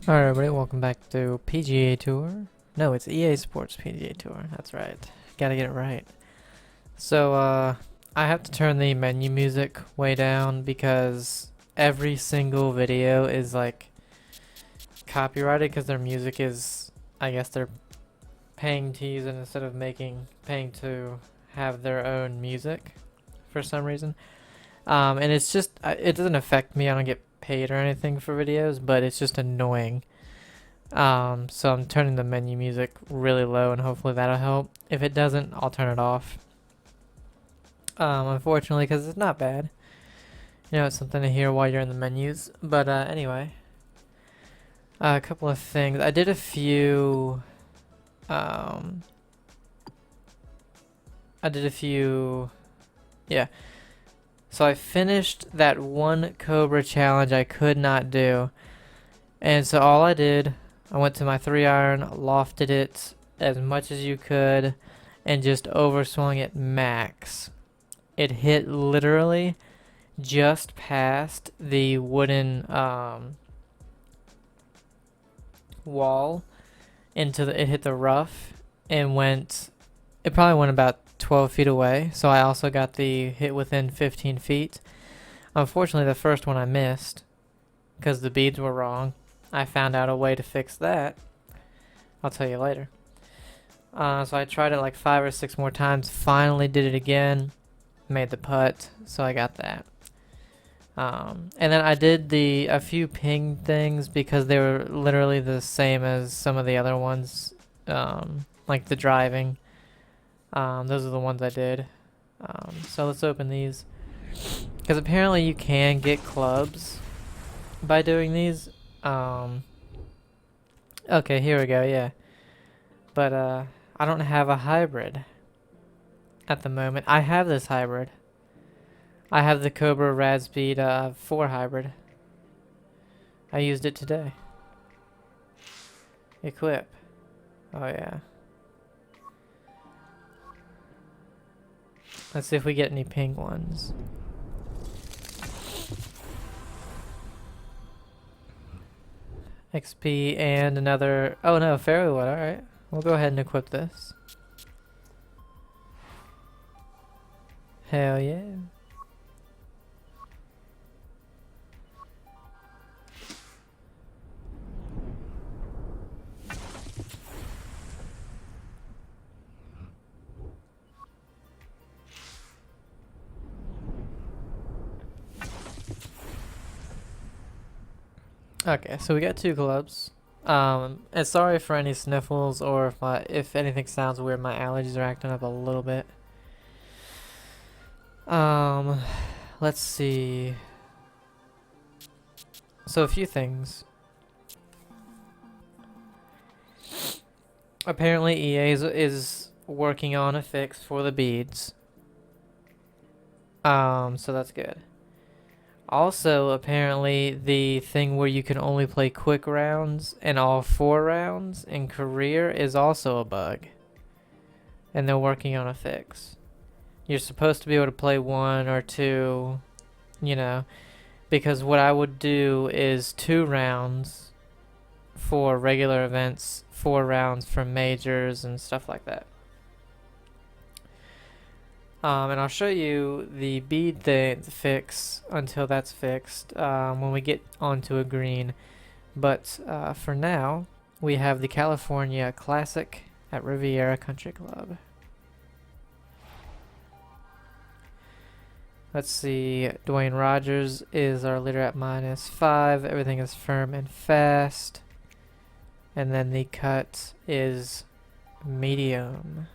Alright everybody, welcome back to PGA Tour. No, it's EA Sports PGA Tour. That's right. Gotta get it right. So, I have to turn the menu music way down because every single video is like copyrighted because their music is, I guess they're paying to use it instead of paying to have their own music for some reason. And it's just, it doesn't affect me. I don't get paid or anything for videos, but it's just annoying. So I'm turning the menu music really low and hopefully that'll help. If it doesn't, I'll turn it off. Unfortunately, because it's not bad. You know, it's something to hear while you're in the menus. But anyway, a couple of things. I did a few. Yeah. So I finished that one Cobra challenge I could not do. And so all I did, I went to my 3-iron, lofted it as much as you could, and just overswung it max. It hit literally just past the wooden wall it hit the rough and it probably went about 12 feet away. So I also got the hit within 15 feet. Unfortunately, the first one I missed because the beads were wrong. I found out a way to fix that. I'll tell you later. So I tried it like 5 or 6 more times. Finally did it again. Made the putt. So I got that. And then I did a few ping things because they were literally the same as some of the other ones. Like the driving. Those are the ones I did. So let's open these. Because apparently you can get clubs by doing these. Okay, here we go, yeah. But, I don't have a hybrid at the moment. I have this hybrid. I have the Cobra Rad Speed 4 hybrid. I used it today. Equip. Oh, yeah. Let's see if we get any pink ones. XP and another. Oh no, Fairywood. Alright. We'll go ahead and equip this. Hell yeah. Okay, so we got 2 clubs. And sorry for any sniffles or if anything sounds weird, my allergies are acting up a little bit. Let's see. So a few things. Apparently EA is working on a fix for the beads. So that's good. Also, apparently, the thing where you can only play quick rounds and all 4 rounds in career is also a bug. And they're working on a fix. You're supposed to be able to play 1 or 2, you know, because what I would do is 2 rounds for regular events, 4 rounds for majors and stuff like that. And I'll show you the bead fix until that's fixed when we get onto a green. But for now, we have the California Classic at Riviera Country Club. Let's see, Dwayne Rogers is our leader at -5. Everything is firm and fast. And then the cut is medium.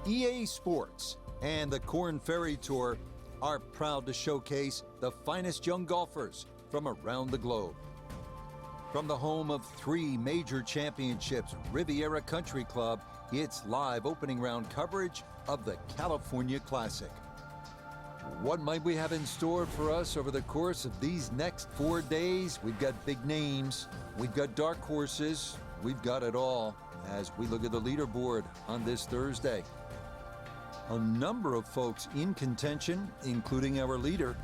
EA Sports and the Korn Ferry Tour are proud to showcase the finest young golfers from around the globe. From the home of 3 major championships, Riviera Country Club, it's live opening round coverage of the California Classic. What might we have in store for us over the course of these next 4 days? We've got big names, we've got dark horses, we've got it all as we look at the leaderboard on this Thursday. A number of folks in contention, including our leader.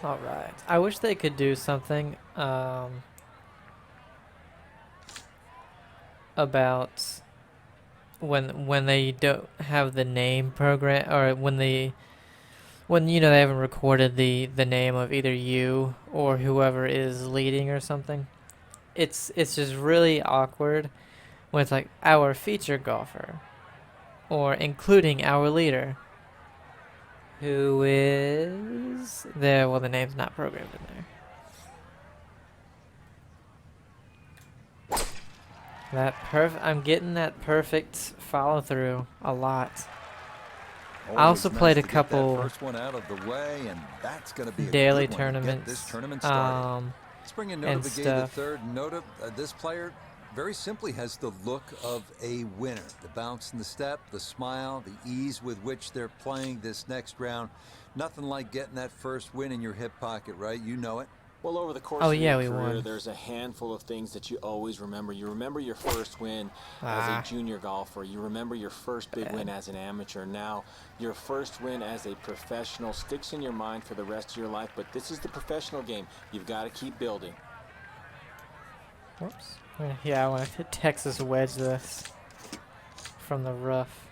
All right. I wish they could do something about when they don't have the name program, or when they haven't recorded the name of either you or whoever is leading or something. It's just really awkward when it's like our featured golfer or including our leader, who is there. Well, the name's not programmed in there. I'm getting that perfect follow through a lot. I also played a couple first one out of the way, and that's going to be a daily good one to get tournaments, this tournament started. Let's bring in Nota and Begay the stuff. third. Nota, this player very simply has the look of a winner. The bounce in the step, the smile, the ease with which they're playing this next round. Nothing like getting that first win in your hip pocket, right? You know it. Well, over the course of your career, there's a handful of things that you always remember. You remember your first win as a junior golfer. You remember your first big win as an amateur. Now, your first win as a professional sticks in your mind for the rest of your life, but this is the professional game. You've got to keep building. Whoops. Yeah, I want to Texas wedge this from the rough.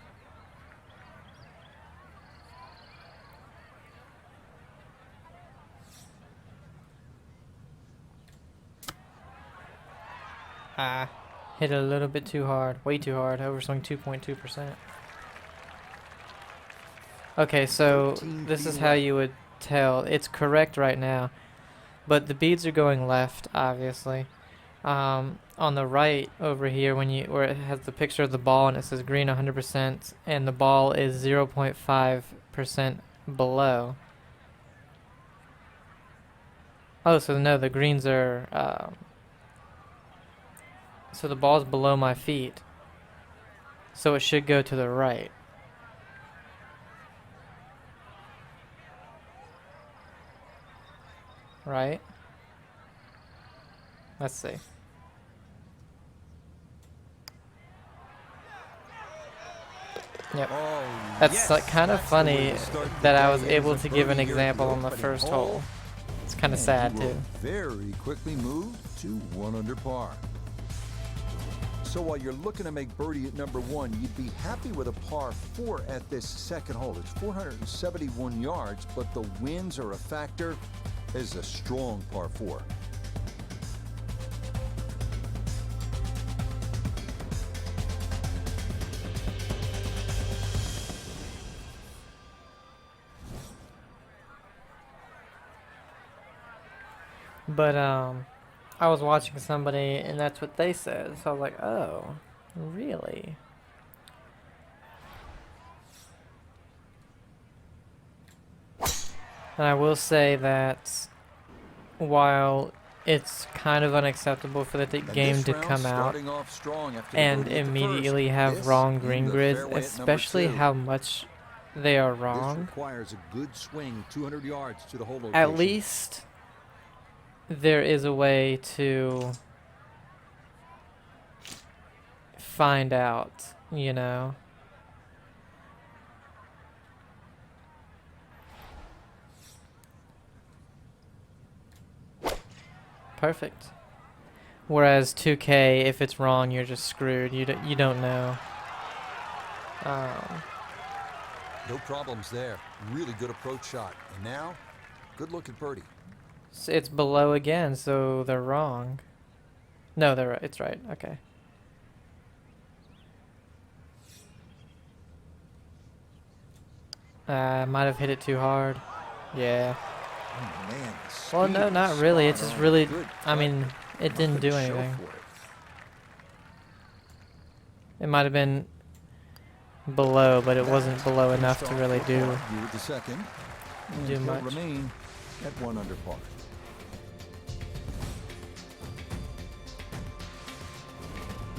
Hit a little bit too hard. Way too hard. Overswing 2.2%. Okay, so this is how you would tell. It's correct right now, but the beads are going left, obviously. On the right over here, where it has the picture of the ball and it says green 100%, and the ball is 0.5% below. Oh, so no, the greens are... So the ball's below my feet, so it should go to the right. Right? Let's see. Yep. Oh, That's yes, like kind of that's the way funny to start the that I day was as able a to give an birdie example here on the opening first hole. hole. It's kind of And sad you will too. very quickly move to 1 under par. So while you're looking to make birdie at number 1, you'd be happy with a par 4 at this second hole. It's 471 yards, but the winds are a factor. This is a strong par 4. But I was watching somebody and that's what they said. So I was like, oh, really? And I will say that while it's kind of unacceptable for the game to come out and immediately have wrong green grids, especially how much they are wrong, requires a good swing 200 yards to the hole location. at least there is a way to find out, you know. Perfect. Whereas 2K, if it's wrong, you're just screwed. You don't know. No problems there. Really good approach shot. And now, good look at birdie. So it's below again, so they're wrong. No, they're right. It's right. Okay. Might have hit it too hard. Yeah. Oh, man, Well, no, speed not is really. It's spot just on. really, Good I mean, it didn't Nothing do to show anything. for it. It might have been below, but it wasn't That below finished enough to off really for do par. You with the second. And do he'll much. remain at 1 under par.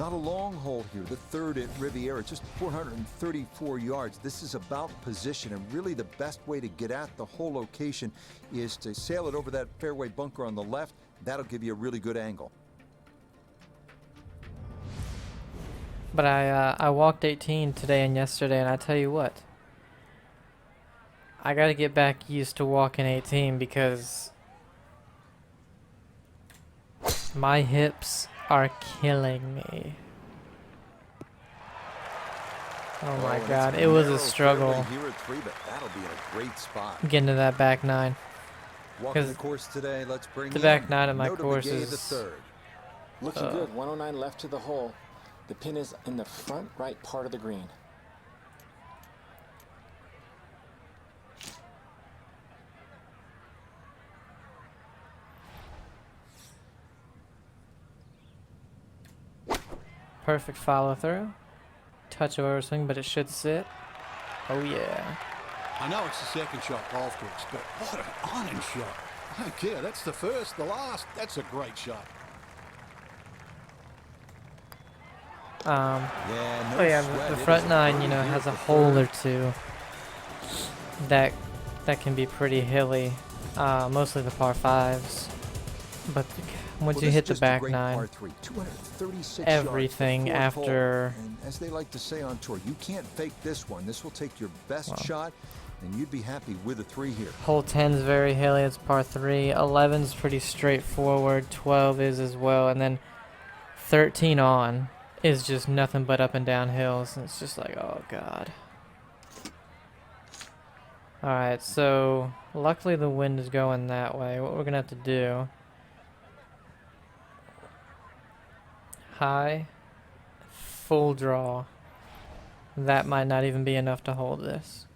Not a long hole here, the third at Riviera, just 434 yards. This is about position, and really the best way to get at the whole location is to sail it over that fairway bunker on the left. That'll give you a really good angle. But I walked 18 today and yesterday, and I tell you what, I gotta get back used to walking 18 because my hips are killing me. Oh my God, it was a struggle Here at 3, but that'll be in a great spot. getting to that back nine. Walking the course today, let's bring The in back nine of my Nota course Begay is the third. Looking good. 109 left to the hole. The pin is in the front right part of the green. Perfect follow through. Touch of overswing, but it should sit. Oh yeah. I know it's the second shot golf course, but what an iron shot. I don't care. That's the first, the last. That's a great shot. Yeah, no Oh yeah, sweat. the It front is a nine, you birdie know, here has a at the hole or third. two that can be pretty hilly. Mostly the par fives, but once Well, you this hit is the just a back great nine, par 3, 236 everything yards, the fourth after- hole. And as they like to say on tour, you can't fake this one. This will take your best Wow. shot, and you'd be happy with a 3 here. hole 10 is very hilly. It's par 3. 11 is pretty straightforward. 12 is as well, and then 13 on is just nothing but up and down hills. And it's just like, oh God. All right, so luckily the wind is going that way. What we're gonna have to do, high, full draw. That might not even be enough to hold this.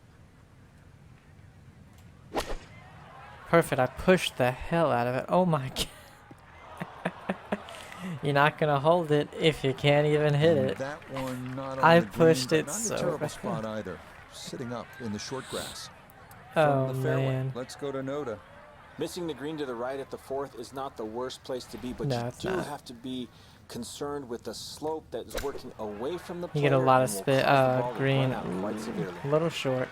Perfect, I pushed the hell out of it. Oh my God. You're not gonna hold it if you can't even hit And it. that one not on I the green, pushed but it not in so a terrible bad. spot either. Sitting up in the short grass. Oh From the fairway, man. let's go to Nota. Missing the green to the right at the fourth is not the worst place to be, but No, you it's do not. have to be concerned with the slope that is working away from the You player. get a lot of and will spit, cause the ball to green, run out quite severely. a little short.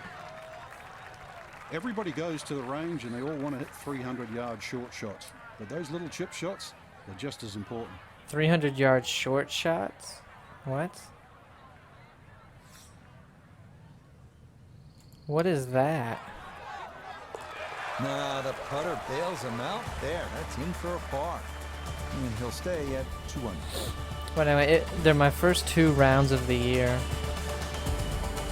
Everybody goes to the range and they all want to hit 300-yard short shots. But those little chip shots are just as important. 300-yard short shots? What? What is that? Nah, the putter bails him out there. That's in for a par. And he'll stay at 2 under. But anyway, they're my first 2 rounds of the year.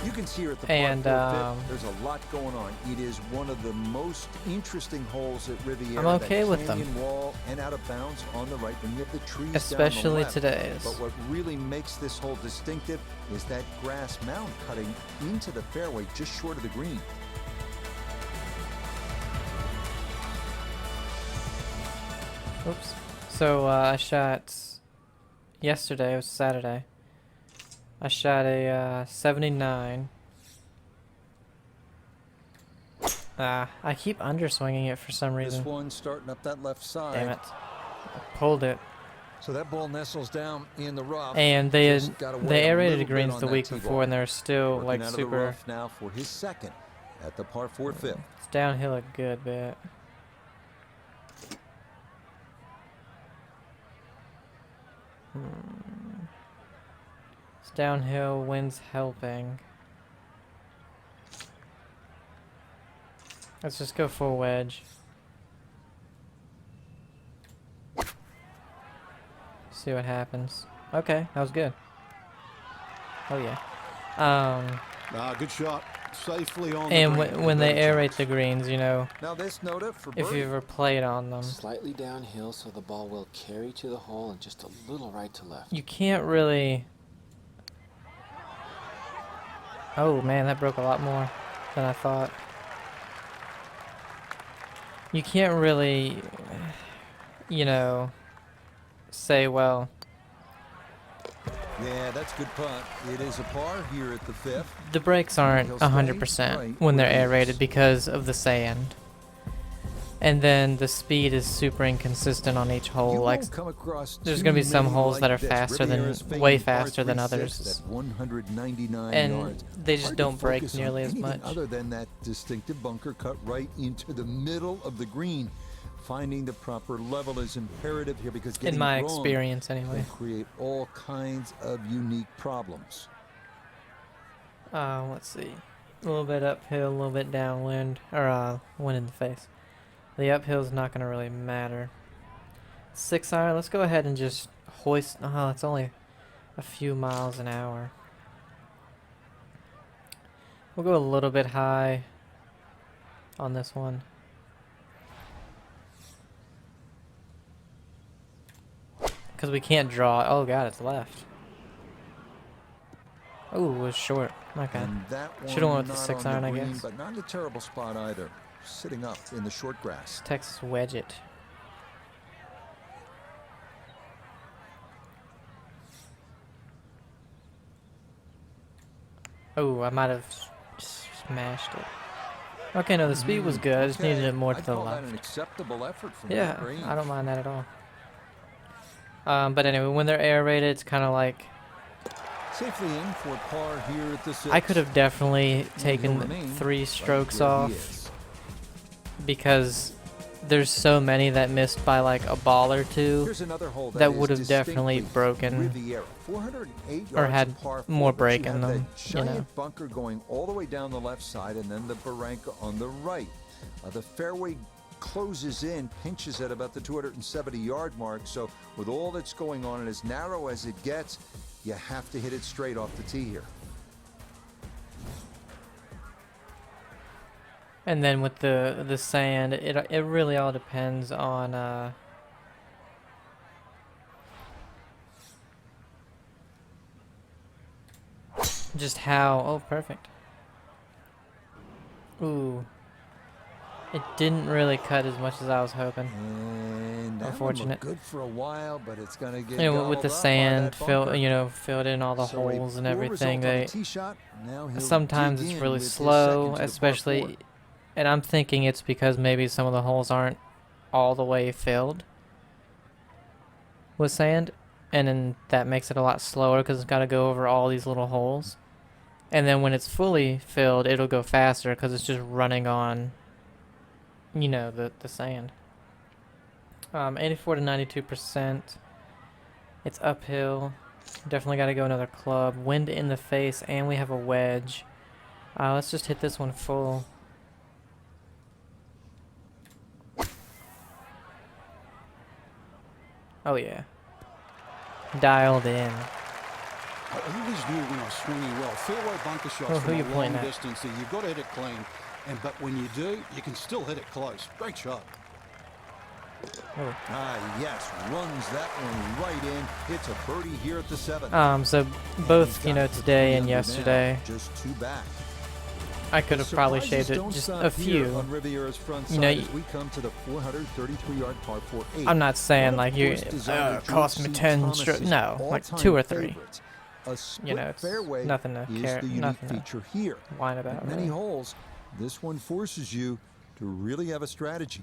You can see here at the And, par 4 fifth, there's a lot going on. It is one of the most interesting holes at Riviera. I'm okay that with them. canyon wall and out of bounds on the right when you have the trees Especially down the left. today's. But what really makes this hole distinctive is that grass mound cutting into the fairway just short of the green. Oops. So I shot yesterday. It was Saturday. I shot a 79. I keep underswinging it for some This reason. one starting up that left side. Damn it. I pulled it. So that ball nestles down in the rough. And Just gotta wait they a aerated little the greens bit the on week that tee before, ball. and they're still Working like out of the super. rough now for his second at the par 4 fifth. It's downhill a good bit. It's downhill, wind's helping. Let's just go full wedge. See what happens. Okay, that was good. Oh yeah. Good shot. Safely on And the green. when they Better aerate chance. the greens, you know, Now this Nota for if birdie. you ever played on them, Slightly downhill, so the ball will carry to the hole and just a little right to left. you can't really. Oh man, that broke a lot more than I thought. You can't really, you know, say, well, Yeah, that's a good putt. It is a par here at the fifth. the brakes aren't He'll stay 100% right when they're where he is. aerated because of the sand. And then the speed is super inconsistent on each hole. You Like, won't come across there's too gonna be some many holes like that are this. faster than, Riviera's way famed faster than R36 others. at 199 And yards. they just Hard to don't break focus on nearly as anything much. other than that distinctive bunker cut right into the middle of the green. Finding the proper level is imperative here because getting In my it wrong experience, anyway. can create all kinds of unique problems. Let's see. A little bit uphill, a little bit downwind, or wind in the face. The uphill's not gonna really matter. 6-iron. Let's go ahead and just hoist. Oh, it's only a few miles an hour. We'll go a little bit high on this one. Because we can't draw. Oh god, it's left. Oh, it was short. Okay. And that Should've one went with the not on 6-iron, I green, guess. but not in a terrible spot either. Sitting up in the short grass. Texas wedge it. Oh, I might have smashed it. Okay, no, the speed was good. I just needed it more to the call that left. an acceptable effort from Yeah, that range. I don't mind that at all. But anyway, when they're aerated, it's kind of like Safely in for par here at the 6. I could have definitely taken remain 3 strokes right where he off is. because there's so many that missed by like a ball or two Here's another hole that is would have definitely distinctly broken Riviera. 408 or yards had of par more four, but break you in have them, that you giant know. bunker going all the way down the left side, and then the barranca on the right. The fairway closes in, pinches at about the 270-yard mark. So with all that's going on and as narrow as it gets, you have to hit it straight off the tee here. And then with the sand, it really all depends on just how. Oh, perfect. Ooh, it didn't really cut as much as I was hoping. And that one Unfortunate. looked good for a while, but it's gonna get You know, with the gobbled up by sand that bunker. filled in all the So a holes and poor everything. result on the They tee shot. Now he'll sometimes dig it's in really with his slow, second to the par especially, 4. and I'm thinking it's because maybe some of the holes aren't all the way filled with sand, and then that makes it a lot slower because it's got to go over all these little holes. And then when it's fully filled, it'll go faster because it's just running on, you know, the sand. 84 to 92%. It's uphill. Definitely got to go another club. Wind in the face, and we have a wedge. Let's just hit this one full. Oh yeah. Dialed in. I always knew when I was swinging well. Fairway bunker shots Who from you a long pointing at? distance. You've got to hit it clean. But when you do, you can still hit it close. Great shot. Yes, runs that one right in. It's a birdie here at the 7th. So both, you know, today and yesterday, Just 2 back. I could have probably Surprises shaved it don't just stop a here few. on Riviera's front You know, side as we come to the 433-yard par 4-8. I'm not saying like you Course designer cost me George 10 Thomas's strokes. No, like all-time 2 or 3. favorites. A split You know, it's fairway nothing to is care, the unique nothing to feature here. whine about. At many Really. holes, this one forces you to really have a strategy.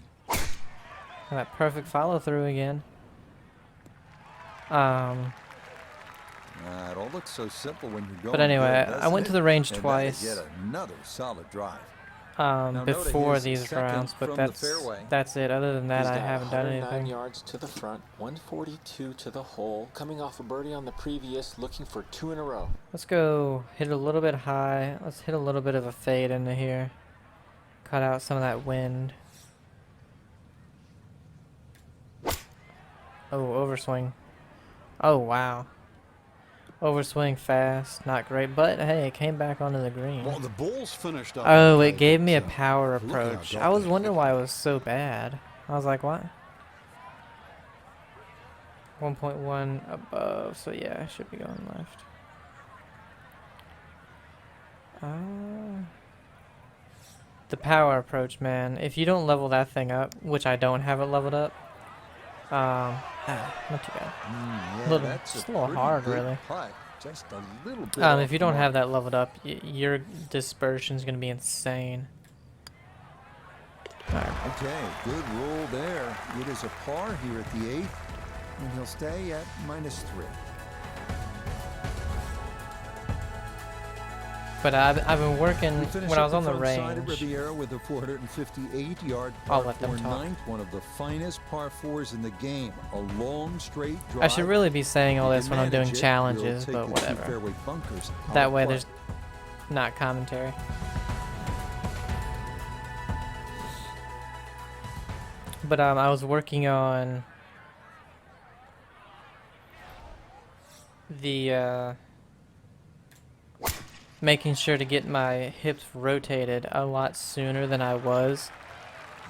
That perfect follow through again. It all looks so simple when you're going. But anyway, good, I went to the doesn't range it? And twice. that is yet another solid drive. Now note Before his these second rounds, but from the that's fairway. it. Other than that, He's I got haven't done 109 anything. yards to the front, 142 to the hole, coming off a birdie on the previous, looking for 2 in a row. Let's go hit it a little bit high. Let's hit a little bit of a fade into here. Cut out some of that wind. Oh, overswing. Oh, wow. Overswing fast. Not great, but hey, it came back onto the green. Well, the ball's finished up. Oh, okay, it gave but, me a power look how it approach. got I was there. wondering why it was so bad. I was like, what? 1.1 above, so yeah, I should be going left. The power approach, man. If you don't level that thing up, which I don't have it leveled up, not too bad. Yeah, Just a little pretty hard, good really. putt. Just a little bit If you don't have that leveled up, your dispersion is going to be insane. Okay, good roll there. It is a par here at the 8th, and he'll stay at -3. But I've been working when I was on the range. Riviera with a 458-yard I'll par let them 4 talk. ninth, one of the finest par 4s in the game. A long straight drive. I should really be saying all You this can when I'm doing manage it. challenges, You'll but take the 2 whatever. fairway bunkers out That of way play. there's not commentary. But I was working on the making sure to get my hips rotated a lot sooner than I was,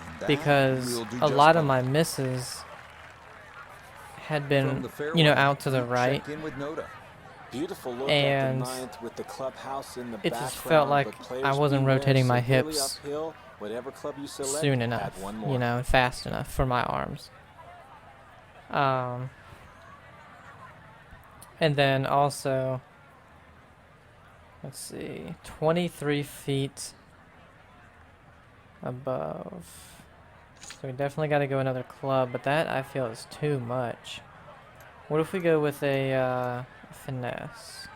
And that because will do a just lot of fine. my misses had From been, the you know, fairway, out to the we right. check in with Noda. Beautiful look And at the 9th with the clubhouse in the it background. just felt like but players I wasn't beware, rotating my severely hips uphill, whatever club you select, soon add enough, one more. you know, and fast enough for my arms. And then also, let's see, 23 feet above. So we definitely got to go another club, but that I feel is too much. What if we go with a finesse?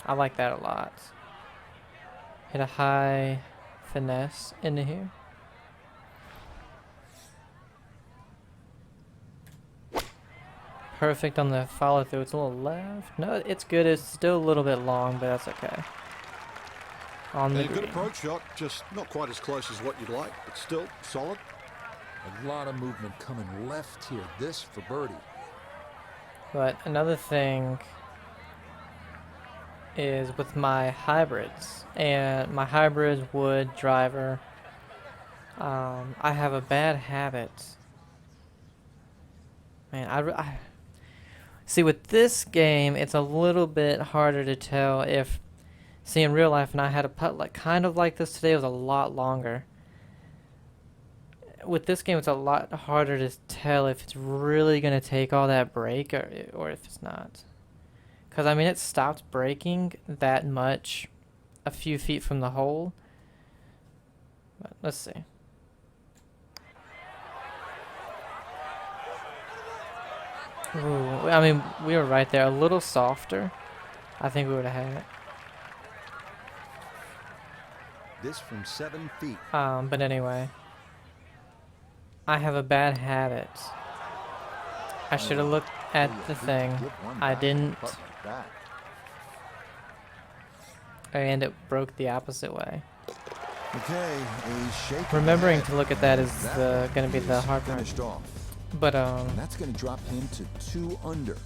I like that a lot. Hit a high finesse into here. Perfect on the follow through. It's a little left. No, it's good. It's still a little bit long, but that's okay. On the And a good green. approach shot, just not quite as close as what you'd like, but still solid. A lot of movement coming left here. This for birdie. But another thing is with my hybrids, and my hybrids wood driver, I have a bad habit. Man, I see with this game, it's a little bit harder to tell if, see in real life, and I had a putt like kind of like this today, it was a lot longer. With this game, it's a lot harder to tell if it's really going to take all that break or if it's not. Because, I mean, it stopped breaking that much a few feet from the hole. But let's see. Ooh, I mean, we were right there. A little softer, I think we would have had it. This from 7 feet. But anyway. I have a bad habit. I should have looked at the thing. I didn't. And it broke the opposite way. Okay, a shake. Remembering to look at that is going to be the hard part. Finished off. But And that's going to drop him to 2 under.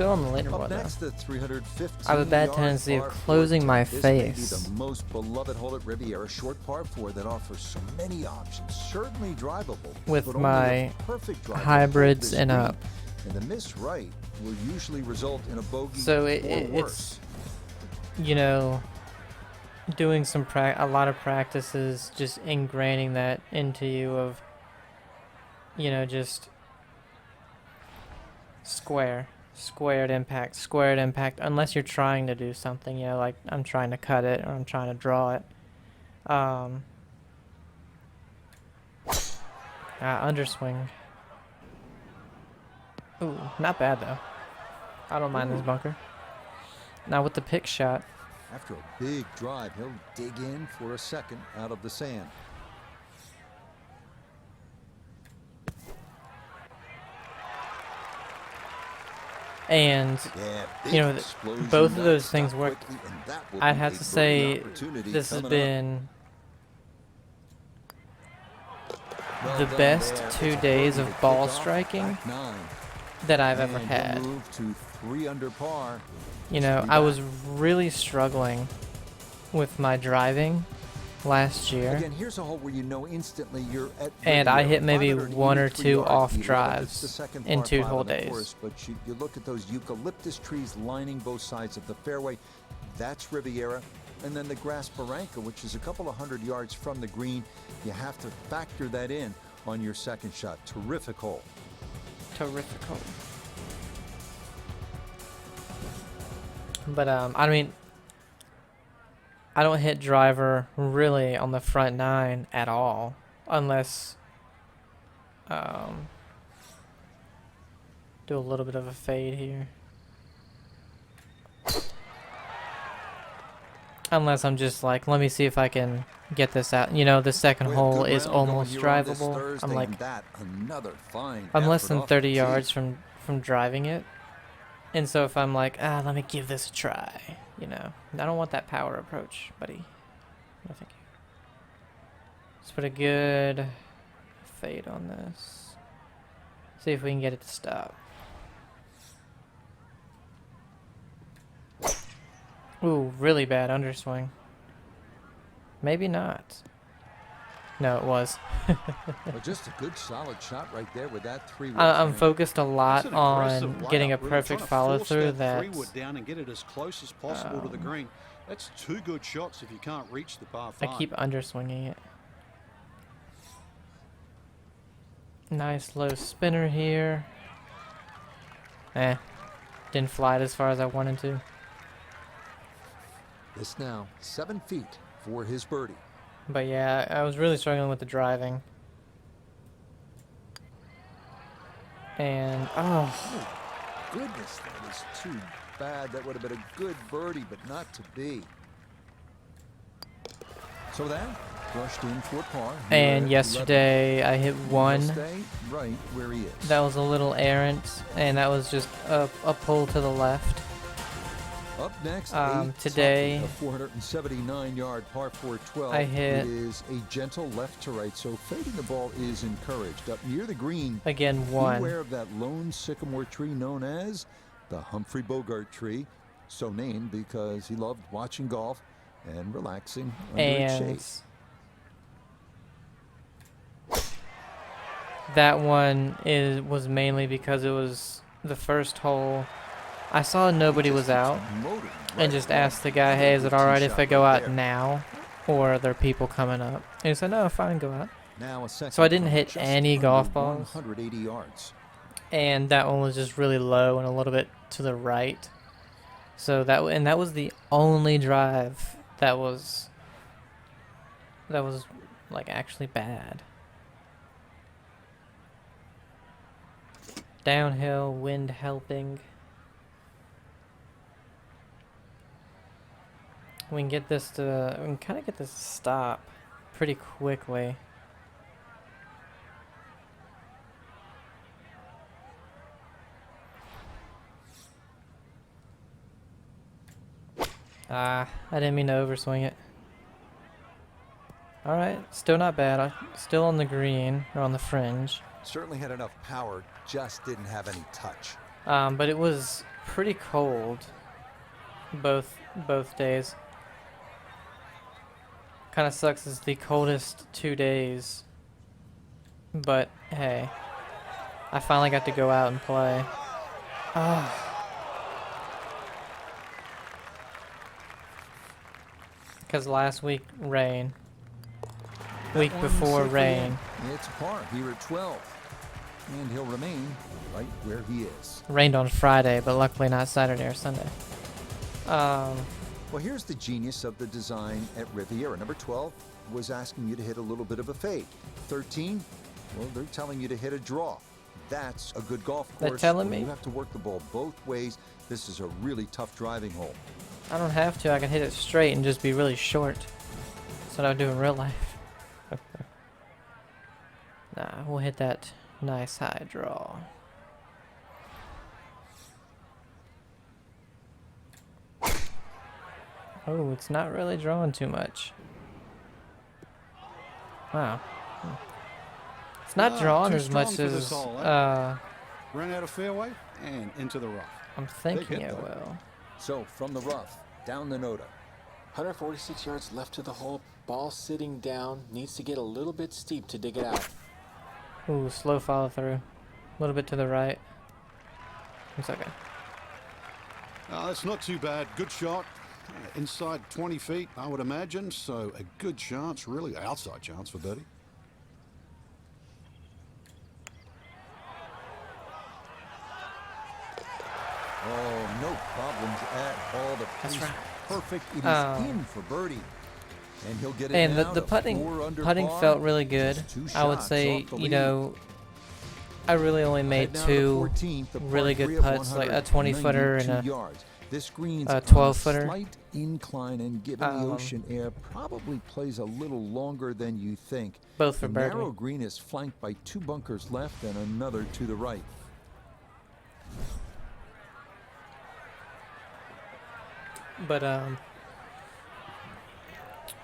still on the leaderboard Up though. next, the 315 I have a bad tendency of closing my This may be face. the most beloved hole at Riviera, short par 4 that offers so many options. Certainly drivable, With but only my a perfect driver hybrids this and green. up. And the miss right will usually result in a bogey So or it's, worse. you know, doing a lot of practices, just ingraining that into you of, you know, just squared impact, unless you're trying to do something, you know, like I'm trying to cut it or I'm trying to draw it. Underswing. Ooh, not bad though. I don't mind this bunker. Now with the pick shot. After a big drive, he'll dig in for a second out of the sand. And, Yeah, you know, explosion. both of That those stopped things worked. quickly, and that will I'd be have a to birdie say opportunity this has coming up. been Well the done best there. 2 It's a days birdie of to ball kick off striking back 9. that I've ever And had. he'll move to 3 under par. You know, Be I was back. really struggling with my driving last year. Again, here's a hole where you know instantly you're at And I Riviera. hit maybe one or 583 two yards off either. drives It's the second in par 2 5 whole on the days. course, but you look at those eucalyptus trees lining both sides of the fairway. That's Riviera. And then the grass barranca, which is a couple of 100 yards from the green. You have to factor that in on your second shot. Terrific hole. Terrific hole. But I mean, I don't hit driver really on the front 9 at all, unless do a little bit of a fade here. Unless I'm just like, let me see if I can get this out. You know, the second hole is almost drivable. I'm like, I'm less than 30 yards from driving it. And so if I'm like, let me give this a try, you know. I don't want that power approach, buddy. No, thank you. Let's put a good fade on this. See if we can get it to stop. Ooh, really bad underswing. Maybe not. No, it was. Well, just a good solid shot right there with that 3-wood. I'm focused a lot on getting a perfect follow through that. 3-wood down and get it as close as possible to the green. That's 2 good shots if you can't reach the par 5. I keep underswinging it. Nice low spinner here. Didn't fly it as far as I wanted to. This now 7 feet for his birdie. But yeah, I was really struggling with the driving. And, oh. Goodness, that was too bad. That would have been a good birdie, but not to be. So that brushed in for par. And yesterday I hit 1. Right where he is. That was a little errant, and that was just a pull to the left. Up next, today, a 479-yard par 4-12. I hit. It is a gentle left to right, so fading the ball is encouraged. Up near the green, again 1. beware of that lone sycamore tree known as the Humphrey Bogart tree, so named because he loved watching golf and relaxing under its shade. That one was mainly because it was the first hole. I saw nobody was out and just asked the guy, hey, is it alright if I go out now? Or are there people coming up? And he said, no, fine, go out. So I didn't hit any golf balls. 180 yards. And that one was just really low and a little bit to the right. So that was the only drive that was like actually bad. Downhill, wind helping. We can kind of get this to stop pretty quickly. I didn't mean to overswing it. Alright, still not bad. Still on the green, or on the fringe. Certainly had enough power, just didn't have any touch. But it was pretty cold both days. Kind of sucks, it's the coldest 2 days. But hey, I finally got to go out and play. Because last week, rain. Week before, rain. It's par here at 12. And he'll remain right where he is. Rained on Friday, but luckily not Saturday or Sunday. Well, here's the genius of the design at Riviera. Number 12 was asking you to hit a little bit of a fade. 13, well, they're telling you to hit a draw. That's a good golf course. They're telling me? You have to work the ball both ways. This is a really tough driving hole. I don't have to. I can hit it straight and just be really short. That's what I would do in real life. Nah, we'll hit that nice high draw. Oh, it's not really drawing too much. Wow. It's not drawing as much as ran out of fairway and into the rough. I'm thinking it will. So from the rough down the Noda. 146 yards left to the hole. Ball sitting down. Needs to get a little bit steep to dig it out. Ooh, slow follow through. A little bit to the right. It's okay. That's not too bad. Good shot. Inside 20 feet, I would imagine. So a good chance, really outside chance for birdie. Oh, no problems at all. The That's right. perfect. It is in for birdie. And he'll get it And now the to putting 4 under par. felt really good. Just 2 I would shots say, off the you lead. know, I really only made Head now to the 2 14th, the par really 3 good at putts, like a 20-footer and 192 a yards. This green's 12-footer. slight incline, and given the ocean air, probably plays a little longer than you think. both for The birdie. narrow green is flanked by 2 bunkers left and another to the right. But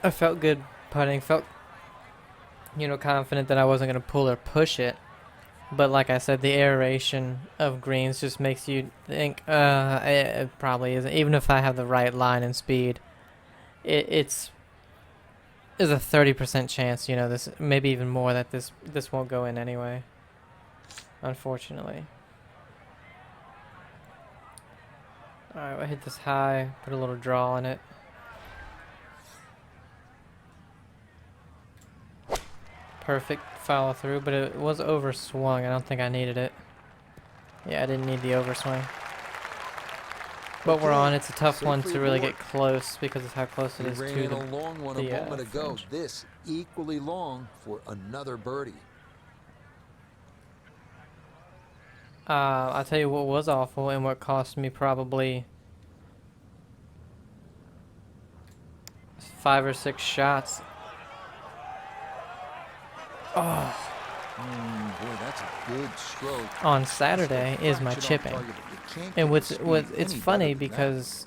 I felt good putting. Felt, you know, confident that I wasn't gonna pull or push it. But like I said, the aeration of greens just makes you think, it probably isn't. Even if I have the right line and speed, it's there's a 30% chance, you know, this maybe even more that this won't go in anyway. Unfortunately. All right, I hit this high, put a little draw in it. Perfect follow through, but it was overswung. I don't think I needed it. Yeah, I didn't need the overswing. But we're on. It's a tough one to really get close because of how close it is Ran to in a long one a moment ago. fringe. This equally long for another birdie. I'll tell you what was awful and what cost me probably 5 or 6 shots. Oh. Boy, that's a good stroke. On Saturday is my chipping. And it's funny because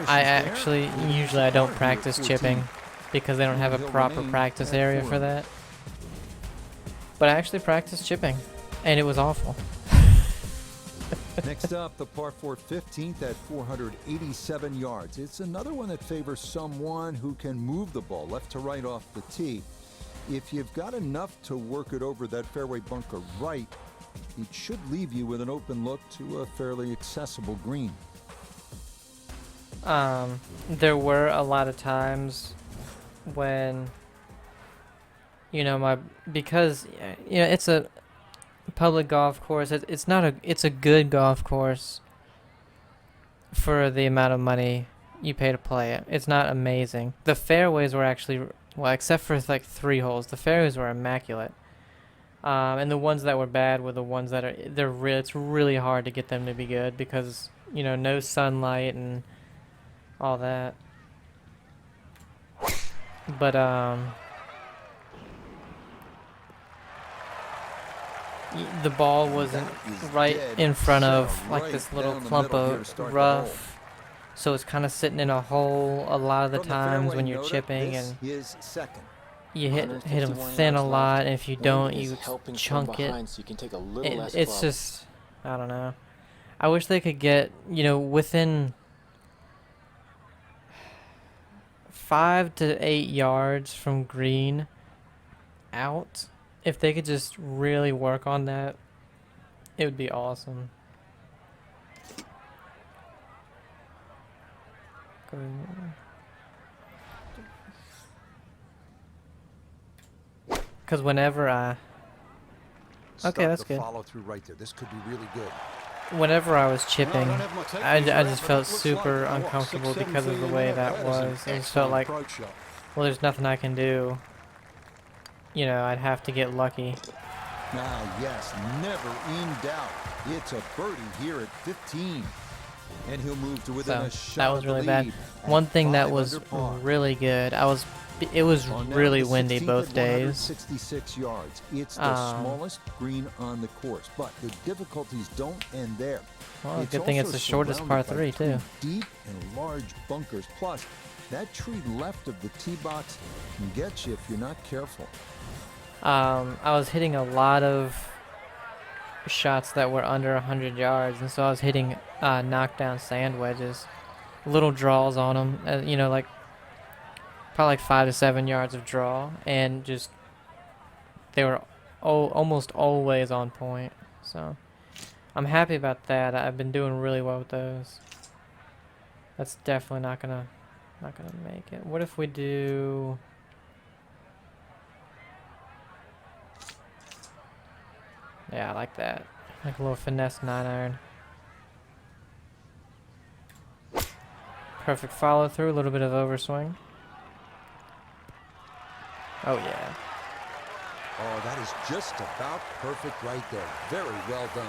I actually usually I don't practice chipping because they don't have a proper practice area for that. But I actually practiced chipping and it was awful. Next up, the par 4 15th at 487 yards. It's another one that favors someone who can move the ball left to right off the tee. If you've got enough to work it over that fairway bunker right, it should leave you with an open look to a fairly accessible green. There were a lot of times when, you know, because, you know, it's a public golf course. It's a good golf course for the amount of money you pay to play it. It's not amazing. The fairways were actually, well, except for like 3 holes, the fairways were immaculate. And the ones that were bad were the ones that it's really hard to get them to be good because, you know, no sunlight and all that. But the ball wasn't right in front of like this little clump of rough, so it's kind of sitting in a hole a lot of the times when you're chipping, and you hit them thin a lot, and if you don't, you chunk it. It's just, I don't know. I wish they could get, you know, within 5 to 8 yards from green out. If they could just really work on that, it would be awesome. Because whenever okay, that's good. Follow through right there. This could be really good. Whenever I was chipping, I just felt super uncomfortable because of the way that was. I just felt like, well, there's nothing I can do. You know, I'd have to get lucky. Yes, never in doubt. It's a birdie here at 15. And he'll move to within a shot. That was really bad. One thing that was really good, it was really windy both days. 66 yards. It's the smallest green on the course, but the difficulties don't end there. Well, good thing it's the shortest par 3 too. Deep and large bunkers. Plus, that tree left of the tee box can get you if you're not careful. I was hitting a lot of shots that were under 100 yards, and so I was hitting knockdown sand wedges, little draws on them, you know, like probably like 5 to 7 yards of draw, and just they were almost always on point. So I'm happy about that. I've been doing really well with those. That's definitely not gonna make it. What if we do? Yeah, I like that. Like a little finesse 9-iron. Perfect follow through, a little bit of overswing. Oh yeah. Oh, that is just about perfect right there. Very well done.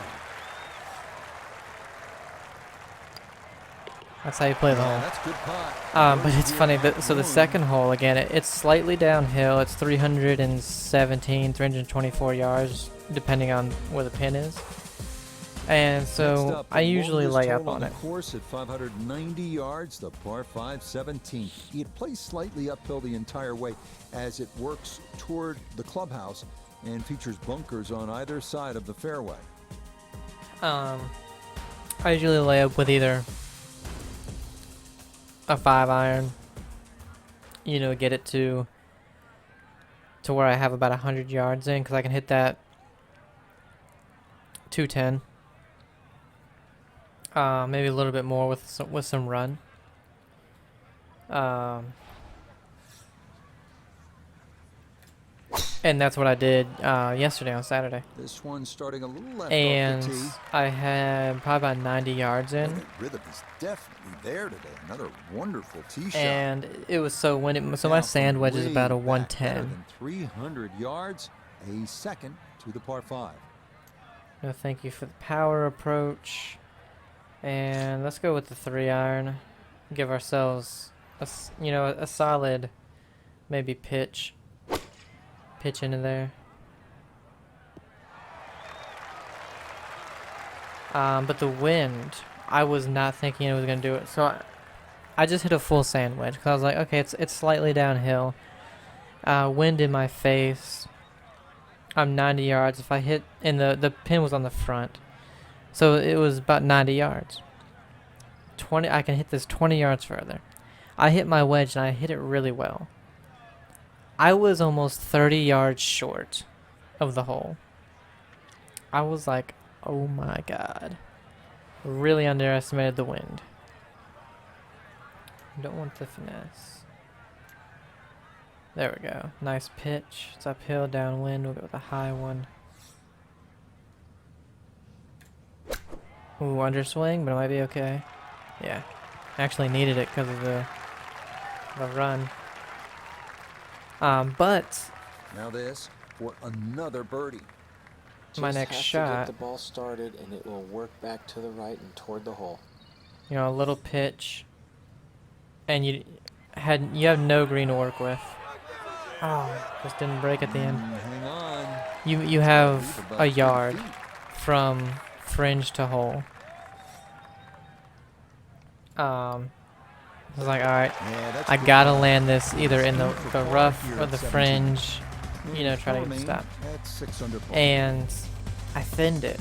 That's how you play the hole. That's good putt. But it's funny, so the second hole, again, it's slightly downhill. It's 324 yards, depending on where the pin is. And so I usually lay up on it. Course at 590 yards, the par 5 17. It plays slightly uphill the entire way as it works toward the clubhouse and features bunkers on either side of the fairway. I usually lay up with either a 5-iron, you know, get it to where I have about 100 yards in, because I can hit that 210. Maybe a little bit more with some run. And that's what I did yesterday on Saturday. This one starting a little left and off the tee. I had probably about 90 yards in. The rhythm is definitely there today. Another wonderful tee shot. And it was so my sand wedge is about a 110. Better than 300 yards, a second to the par 5. No, thank you for the power approach. And let's go with the 3-iron. Give ourselves a solid maybe pitch into there. But the wind, I was not thinking it was gonna do it. So I just hit a full sand wedge because I was like, okay, it's slightly downhill. Wind in my face. I'm 90 yards. If I hit, and the pin was on the front, so it was about 90 yards. 20. I can hit this 20 yards further. I hit my wedge and I hit it really well. I was almost 30 yards short of the hole. I was like, oh my god. Really underestimated the wind. Don't want the finesse. There we go. Nice pitch. It's uphill, downwind. We'll go with a high one. Ooh, underswing, but it might be okay. Yeah. Actually needed it because of the run. But now this for another birdie. My next shot. Get the ball started, and it will work back to the right and toward the hole. You know, a little pitch, and you have no green to work with. Oh, just didn't break at the end. Hang on. You have a yard from fringe to hole. I was like, all right, I gotta land this either in the rough or the fringe, you know, try to get stopped. And I thinned it.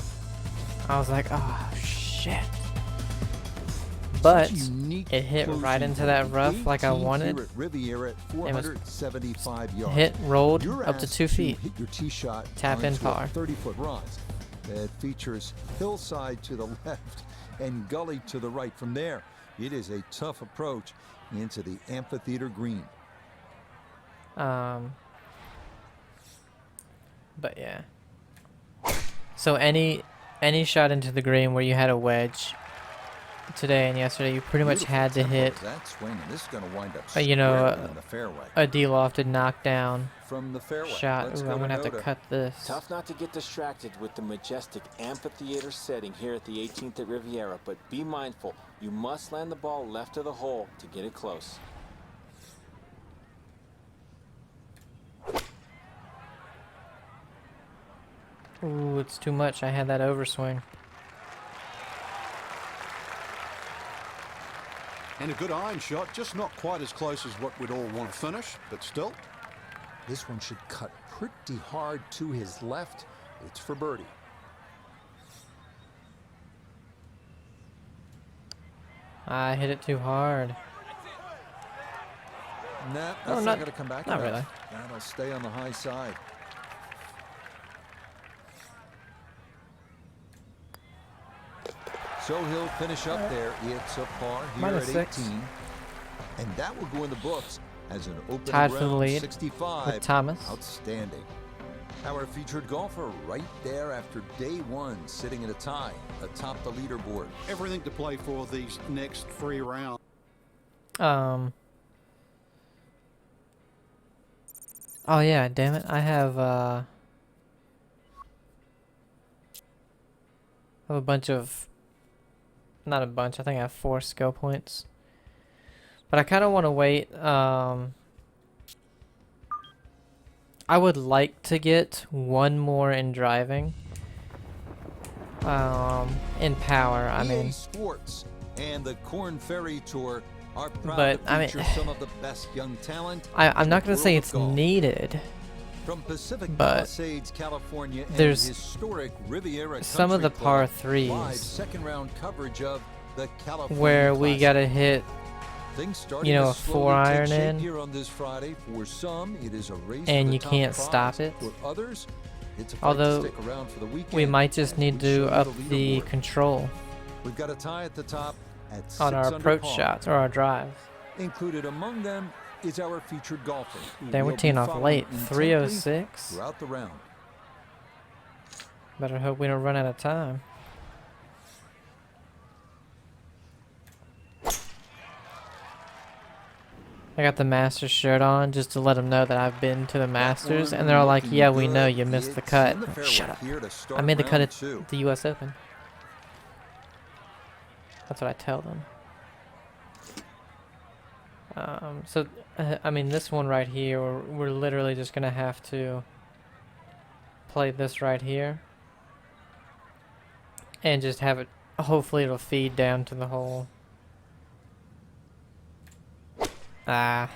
I was like, oh shit. But it hit right into that rough like I wanted. It was hit, rolled up to 2 feet. Tap in par. 30-foot rise that features hillside to the left and gully to the right. From there, it is a tough approach into the amphitheater green. But yeah. So any shot into the green where you had a wedge today and yesterday, you pretty much had to hit a de-lofted knockdown from the fairway shot. Ooh, I'm gonna have to cut this. Tough not to get distracted with the majestic amphitheater setting here at the 18th at Riviera, but be mindful, you must land the ball left of the hole to get it close. Ooh, it's too much. I had that overswing. And a good iron shot, just not quite as close as what we'd all want to finish, but still. This one should cut pretty hard to his left. It's for birdie. I hit it too hard. Nah, that's not going to come back. Not really. That'll stay on the high side. So he'll finish up there. It's a par here at 18. And that will go in the books as an open tied for the lead 65. with Thomas. Outstanding. Our featured golfer right there after day one, sitting in a tie atop the leaderboard. Everything to play for these next 3 rounds. Oh yeah, damn it. I have a bunch of, not a bunch, I think I have 4 skill points. But I kind of want to wait. I would like to get 1 more in driving. In power, I mean. EA Sports and the Korn Ferry Tour are proud But, to I mean, feature some of the best young talent. I'm in not the going to say world of it's golf. needed. From Pacific but Palisades, California, and there's historic Riviera some of the Country par Club, live 3s second round coverage of the California where we Classic. got to hit, Things starting you know, to a slowly 4 take iron shape in, here on this Friday. For some, it is a race and for the you top can't prize. stop it. For others, it's a fight Although to stick around for the weekend. we might just need as we to show up you the leaderboard. control We've got a tie at the top at on 6 our under approach par. shots or our drives. Included among them is our featured golfer. who Damn, we're we'll be teeing off following late. intently 306. throughout the round. Better hope we don't run out of time. I got the Masters shirt on just to let them know that I've been to the Masters, and they're all like, "Yeah, we know you missed the cut." Shut up. I made the cut at the U.S. Open. That's what I tell them. So, I mean, this one right here, we're literally just gonna have to play this right here, and just have it. Hopefully, it'll feed down to the hole. Ah.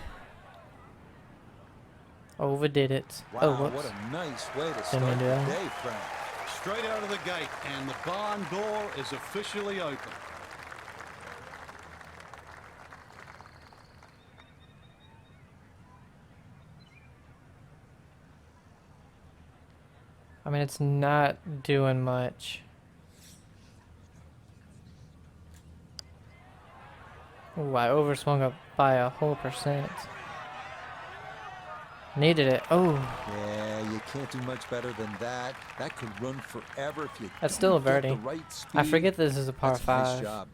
Overdid it. Wow, Oh, whoops. what a nice way to Didn't start mean the to do that. day, Frank. Straight out of the gate, and the barn door is officially open. I mean, it's not doing much. Ooh, I overswung up by a whole %. Needed it. Oh, Yeah, you can't do much better than that. That could run forever if you That's still a don't get the birdie. right speed. I forget this is a par That's a nice 5. job.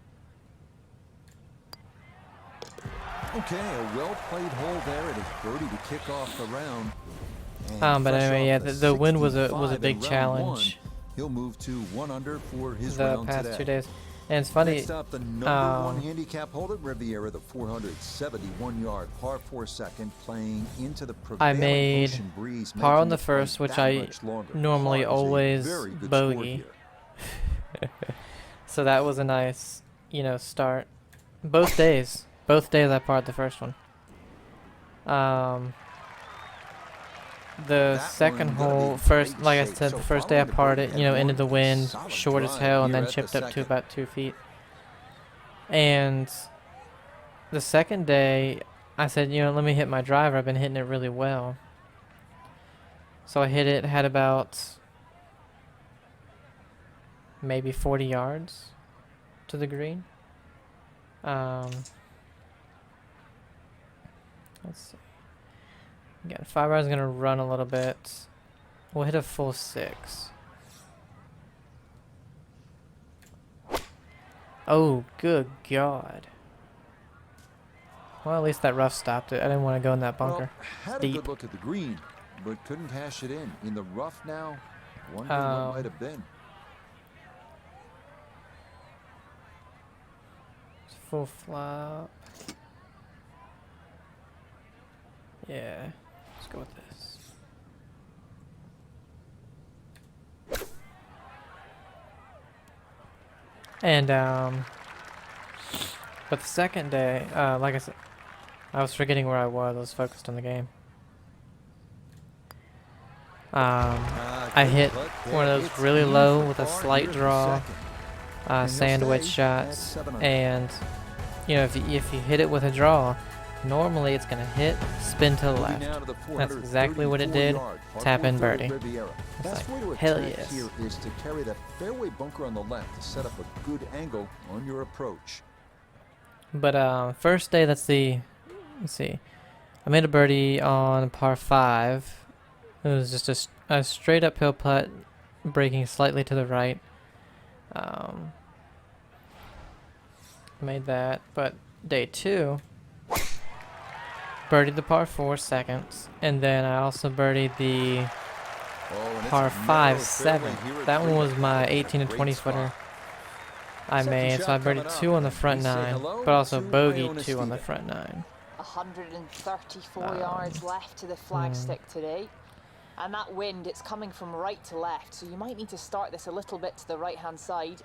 Okay, a well-played hole there. It is birdie to kick off the round. And But fresh anyway, off yeah, the the wind was a 65 in big round challenge 1, he'll move to 1 under for his the round past today. 2 days. And it's funny, Next up, the number 1 handicap hole at Riviera, the 471-yard par 4 second, playing into the I prevailing made ocean breeze, par on making the play first, which that I much longer. normally Par is a always very good bogey. score here. So that was a nice, you know, start. Both days I parred the first one. The That second one gotta be hole, in first, great like I shape. said, So the first day I following the parred birdie it, you know, at into one, the wind, solid short as drive hell, and here then at chipped the up to second. about 2 feet. And the second day, I said, you know, let me hit my driver. I've been hitting it really well. So I hit it, had about maybe 40 yards to the green. Let's see. Again, 5 hours gonna run a little bit. We'll hit a full 6. Oh, good God. Well, at least that rough stopped it. I didn't want to go in that bunker. Well, had Deep. a good look at the green, but couldn't cash it in the rough now. Wondering what might have been. It's full flop. Yeah, let's go with this. And but the second day, like I said, I was forgetting where I was focused on the game. I hit one of those really low with a slight draw, sandwich shots, and you know, if you hit it with a draw, normally it's gonna hit, spin to the left. That's exactly what it did. Tap in birdie. Best way to hell attack yes. here is to carry that fairway bunker on the left to set up a good angle on your approach. But first day, let's see. I made a birdie on par 5. It was just a straight uphill putt, breaking slightly to the right. Made that, but day 2, birdied the par 4 second, and then I also birdied the par 5 7. That one was my 18 to 20 footer I made, so I birdied 2 on the front 9, but also bogeyed 2 on the front 9. 134 yards left to the flagstick today. And that wind, it's coming from right to left, so you might need to start this a little bit to the right-hand side.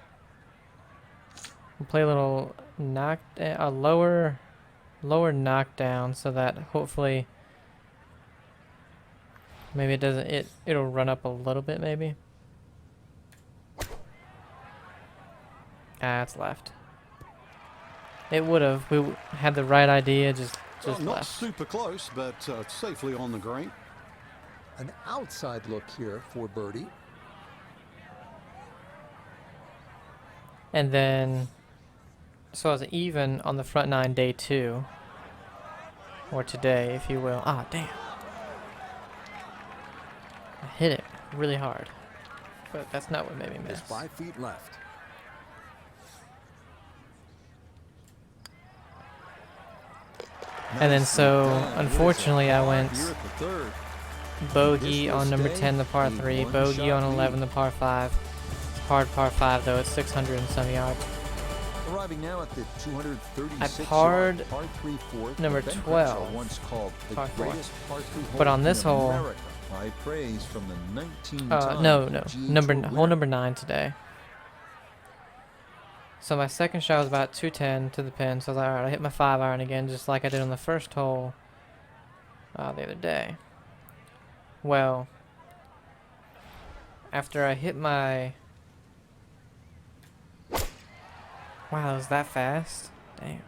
We'll play a little lower knockdown, so that hopefully maybe it doesn't. It'll run up a little bit, maybe. Ah, it's left. It would have. We had the right idea, just Not left. super close, but safely on the green. An outside look here for birdie. And then, so I was even on the front 9 day 2, or today, if you will. Ah, damn. I hit it really hard, but that's not what made me miss. Just 5 feet left. And then so, unfortunately, I went bogey on number 10, the par 3, bogey on 11, the par 5. Hard par 5 though, it's 600 and some yards. Arriving now at the 236 I parred par 3 fourth, number Ben 12, Crenshaw once called the par 4. greatest par 3 hole But on this in hole, America. High praise from the 19 no, hole number 9 today. So my second shot was about 210 to the pin, so I was like, alright, I hit my 5-iron again, just like I did on the first hole the other day. Well, after I hit my... Wow, it was that fast? Damn.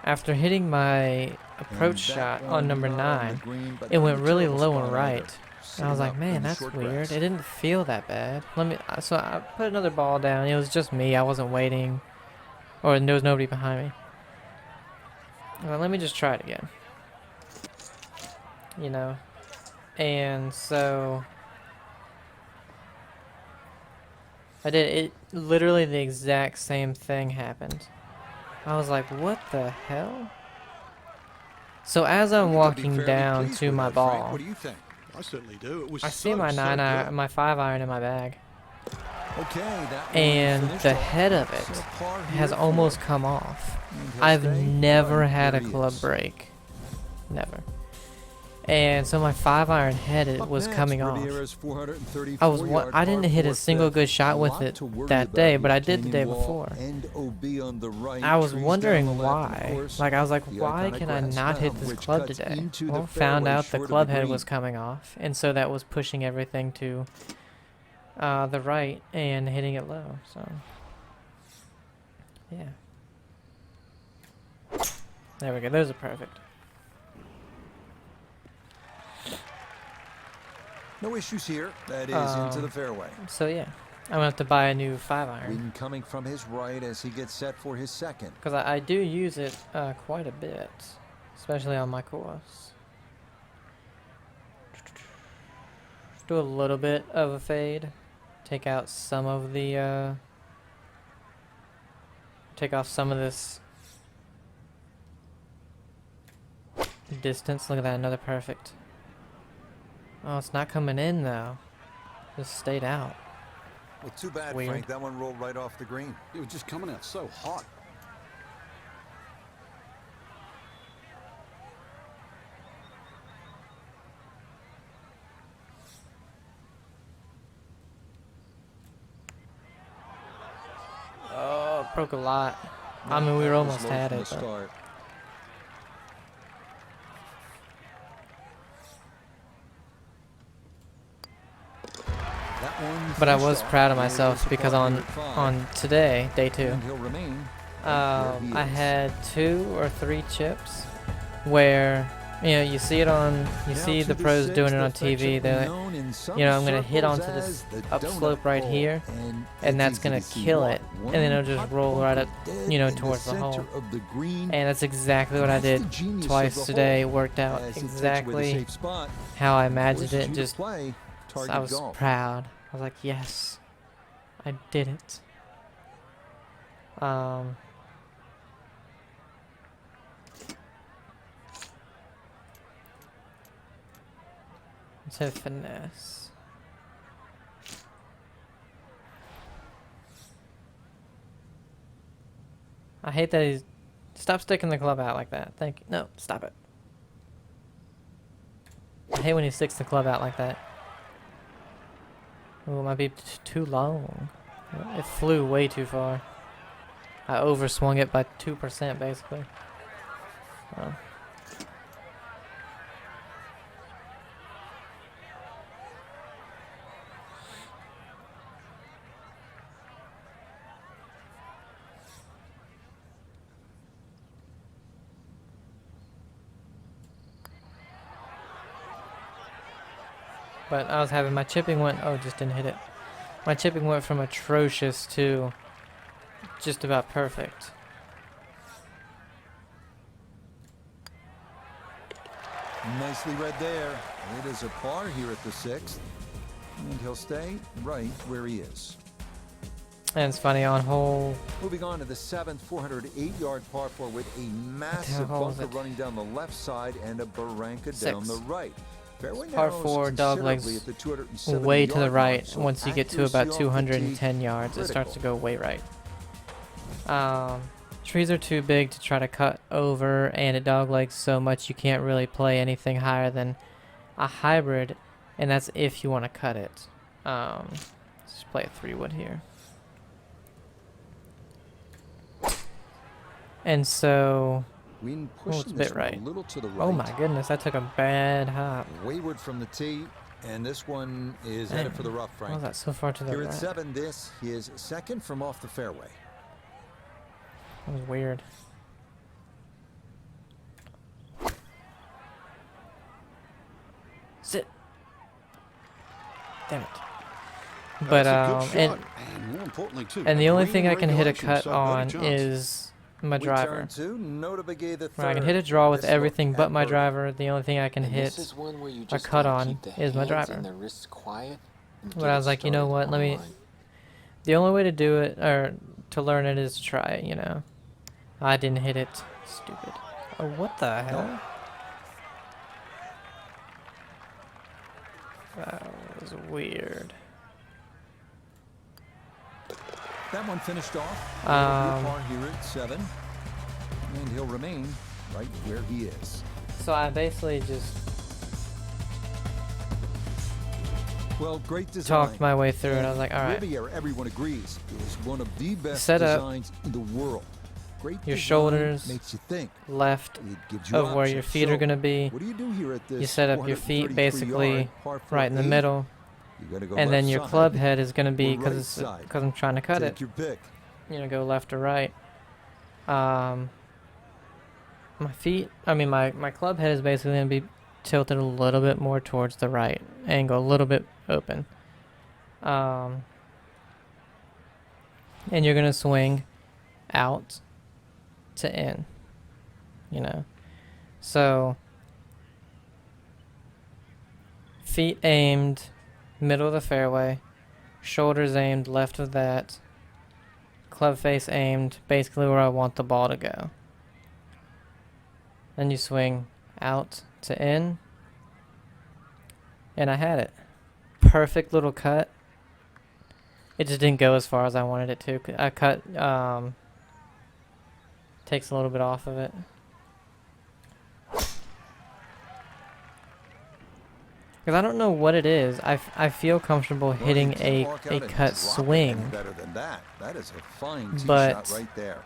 After hitting my approach shot on number 9, it went really low and right. And I was like, man, that's weird. It didn't feel that bad. So I put another ball down. It was just me. I wasn't waiting. Or there was nobody behind me. Well, let me just try it again. You know? And so... I did it. Literally the exact same thing happened. I was like, what the hell? So as I'm walking down to my ball... What do you think? I certainly do. It was I see my 9-iron, my 5-iron in my bag, Okay, that and the head of it has almost come off. I've never had a club break, never. And so my 5-iron head was coming off. I didn't hit a single good shot with it that day, but I did the day before. I was wondering why. Like, I was like, why can I not hit this club today? Well, found out the club head was coming off, and so that was pushing everything to the right and hitting it low. So, yeah. There we go. Those are perfect. No issues here. That is into the fairway. So yeah, I'm gonna have to buy a new 5-iron. Wind coming from his right as he gets set for his second. Because I do use it quite a bit, especially on my course. Do a little bit of a fade, take out some of the, take off some of this distance. Look at that, another perfect. Oh, it's not coming in though. Just stayed out. Well, too bad, Weird. Frank. That one rolled right off the green. It was just coming out so hot. Oh, broke a lot. I mean, we were almost had it. But I was proud of myself because on today, day 2, I had 2 or 3 chips where, you know, you see the pros doing it on TV. They're like, you know, I'm gonna hit onto this upslope right here, and that's gonna kill it, and then it'll just roll right up, you know, towards the hole. And that's exactly what I did twice today. It worked out exactly how I imagined it. Just I was proud. I was like, yes, I did it. to finesse. I hate that he's... Stop sticking the club out like that. Thank you. No, stop it. I hate when he sticks the club out like that. Oh, it might be too long. It flew way too far. I overswung it by 2% basically. Oh. But I was having my chipping went, oh, just didn't hit it. My chipping went from atrocious to just about perfect. Nicely read there. It is a par here at the 6th. And he'll stay right where he is. And it's funny, on hole... Moving on to the 7th, 408-yard par 4 with a massive bunker running down the left side and a barranca down the right. Par 4, dog legs way to the right. Once you get to about 210 yards, it starts to go way right. Trees are too big to try to cut over, and it dog legs so much you can't really play anything higher than a hybrid, and that's if you want to cut it. Let's just play a 3-wood here. And so... Oh, it's a bit right. Oh my goodness, I took a bad hop. Wayward from the tee, and this one is headed for the rough, Frank. How was that so far to the right? Here at 7, this is second from off the fairway. That was weird. Sit. Damn it. But and the only thing I can hit a cut on is my driver. Where I can hit a draw with everything but my driver. The only thing I can hit a cut on is my driver. But I was like, you know what? Let me. The only way to do it or to learn it is to try it. You know. I didn't hit it. Stupid. Oh, what the hell? That was weird. That one finished off. Par here at 7, and he'll remain right where he is. So I basically just great design. Talked my way through it. I was like, all right. Riviera, everyone agrees, is one of the best designs in the world. Great your shoulders makes you think. Left of where your feet are going to be. What do you do here at this? You set up your feet basically right in the middle. And then your club head is going to be, because I'm trying to cut it, you know, go left or right. My feet, I mean my club head is basically going to be tilted a little bit more towards the right and go a little bit open. And you're going to swing out to in, you know. So feet aimed middle of the fairway, shoulders aimed left of that, club face aimed basically where I want the ball to go. Then you swing out to in, and I had it. Perfect little cut. It just didn't go as far as I wanted it to. I cut takes a little bit off of it. Because I don't know what it is. I feel comfortable hitting a cut swing. That is a fine tee but shot right there.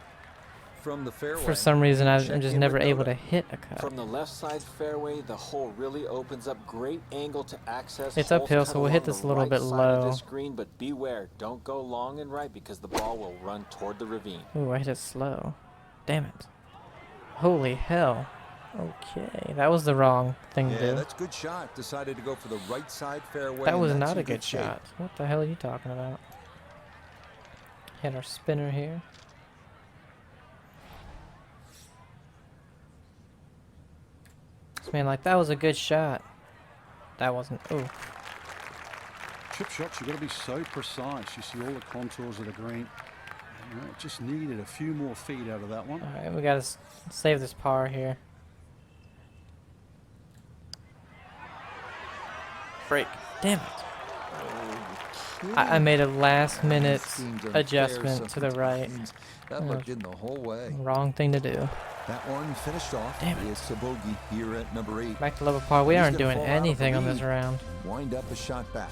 From the fairway, for some reason, I'm just never able to hit a cut. From the left side fairway, the hole really opens up. Great angle to access. It's uphill, so we'll hit this a little bit low. Green, but beware, don't go long and right because the ball will run toward the ravine. Ooh, I hit it slow. Damn it. Holy hell. Okay, that was the wrong thing to do. Yeah, that's a good shot. Decided to go for the right side fairway. That was not a good shot. What the hell are you talking about? Hit our spinner here. Man, like, that was a good shot. That wasn't. Oh. Chip shots, you've got to be so precise. You see all the contours of the green. Just needed a few more feet out of that one. All right, we got to save this par here. break. Damn it. I made a last minute adjustment to the right. That looked in the whole way. Wrong thing to do. That one finished off. Damn it. It's a bogey here at number 8. Back to level par. We He's aren't gonna doing fall out of the anything on this lead. round. Wind up a shot back.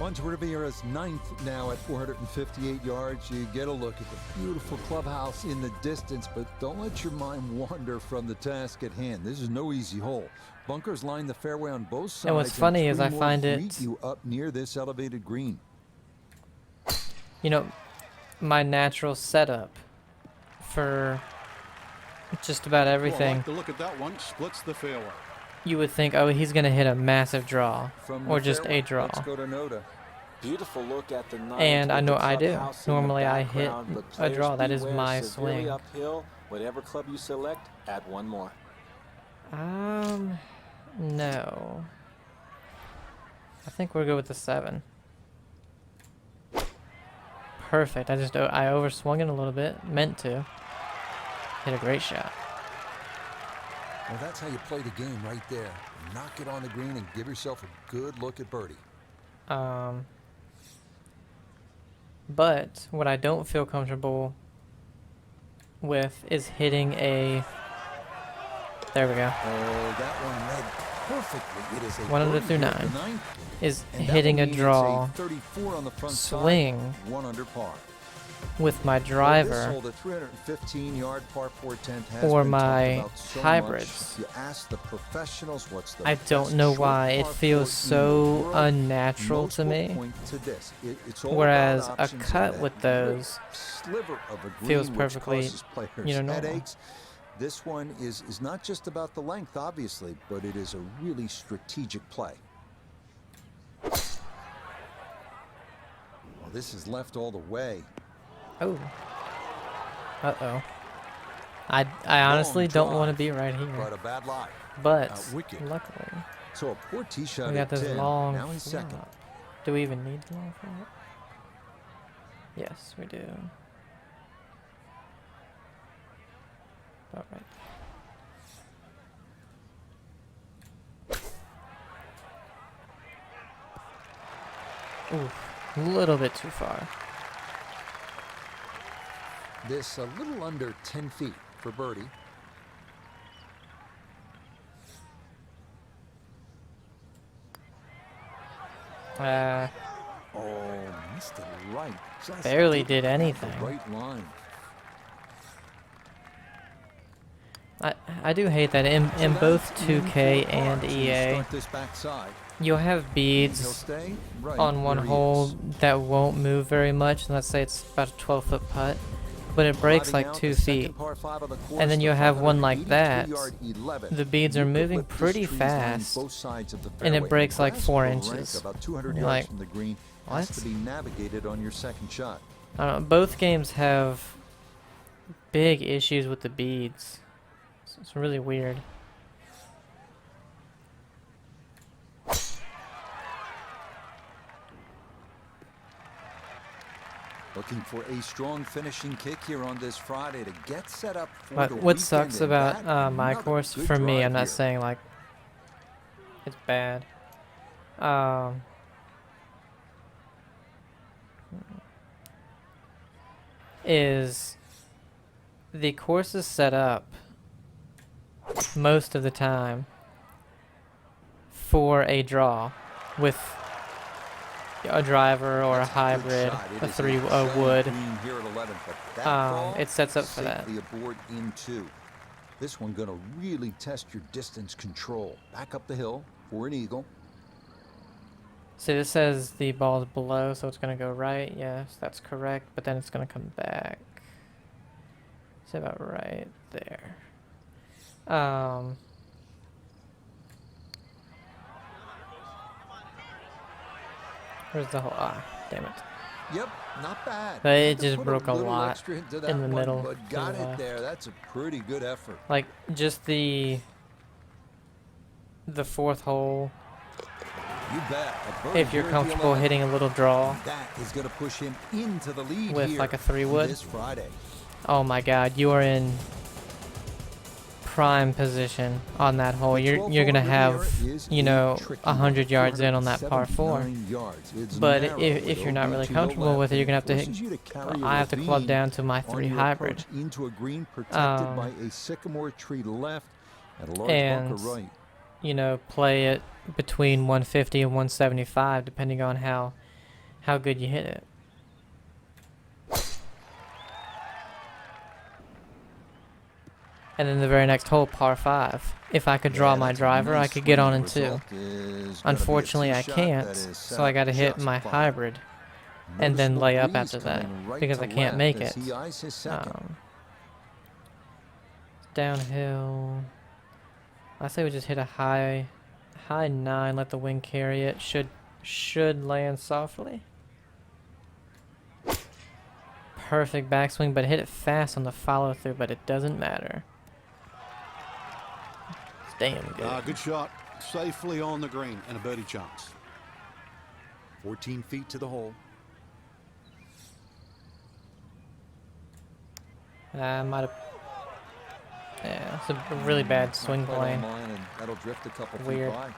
Once Riviera is 9th now at 458 yards. You get a look at the beautiful clubhouse in the distance, but don't let your mind wander from the task at hand. This is no easy hole. Bunkers line the fairway on both sides. And what's funny is I three more find greet it, you up near this elevated green. you know, my natural setup for just about Well, I everything. like to look at that one. Splits the fairway. You would think, oh, he's going to hit a massive draw From or the just fairway, a draw. Let's go to Noda. Beautiful look at the ninth And I with know the I do. clubhouse in the Normally I hit background, but a players draw. That is beware, my severely swing. uphill. Whatever club you select, add one more. No. I think we're good with the 7. Perfect. I overswung it a little bit. Meant to. Hit a great shot. Well, that's how you play the game right there. Knock it on the green and give yourself a good look at birdie. But what I don't feel comfortable with is hitting a... There we go. Oh, that one led perfectly. It is a 100 birdie through here at 9. the 9th, Is and that hitting will a mean it's draw 34 on the front swing side, 1 under par. with my This driver hole, the 315-yard par 410 has or been my talked about so hybrids. much. You ask the professionals what's the I don't best know short why. It par feels 4 in the so world. unnatural Most to will me. point to this. It's all Whereas about a options, cut and with that little those sliver of a green feels which perfectly, causes players normal. headaches. This one is not just about the length, obviously, but it is a really strategic play. Well, this is left all the way. Oh. Uh-oh. I honestly Long don't want to drive, be right But here. a bad lie. But wicked. luckily, So a poor tee shot we got at this 10. long Now he's second. flop. Do we even need the long flop? Yes, we do. All right. Ooh, a little bit too far. This a little under 10 feet for birdie. Oh, missed it right. Just Barely did at the anything. right line. I do hate that in So both that's in 2K for and par to EA, start this backside. you'll have He'll beads stay right on one where he hole is. that won't move very much. Let's say it's about a 12-foot putt, but it breaks Driving like out 2 the second feet. par 5 of the course, And then the you'll have one like that. 583-yard 11. The beads You are could moving whip this pretty trees lining fast, both sides of the and it fairway. breaks like Grass 4 will rank inches. About 200 You're yards like, from the green. Has what? to be navigated on your second shot. I don't know, both games have big issues with the beads. It's really weird. Looking for a strong finishing kick here on this Friday to get set up for But the what weekend, sucks and about that, my another course, good for me, drive I'm not here. saying like it's bad. Is the course is set up most of the time for a draw with a driver or a That's good hybrid, shot. It a is 3 shallow wood. green here at 11, but that ball It sets up for that. safely aboard in 2. This one gonna really test your distance control. Back up the hill for an eagle. So this says the ball is below, so it's going to go right. Yes, that's correct. But then it's going to come back. It's about right there. Where's the hole? Ah, damn it. Yep, not bad. But it Had to just put broke a little lot extra into in that the one, middle but to got the it left. there. That's a pretty good effort. Like, just the 4th hole, You bet. A birdie if you're here at the comfortable 11. hitting a little draw. That is going to push him into the lead With here like a 3 wood. this Friday. Oh my god, you are in prime position on that hole. You're gonna have, you know, 100 yards in on that par 4. But if you're not really comfortable with it, you're gonna have to hit. I have to club down to my 3 hybrid. Into a green protected by a sycamore tree left and a large And bunker right. you know, play it between 150 and 175, depending on how good you hit it. And then the very next hole, par 5. If I could draw my driver, I could get on in 2. Unfortunately, I can't, so I got to hit my hybrid and then lay up after that because I can't make it. Downhill. I say we just hit a high 9, let the wind carry it. Should land softly. Perfect backswing, but hit it fast on the follow through, but it doesn't matter. It's damn good. Good shot. Safely on the green and a birdie chance. 14 feet to the hole. I might have. Yeah, it's a really bad swing plane. That'll drift a couple Weird. feet by.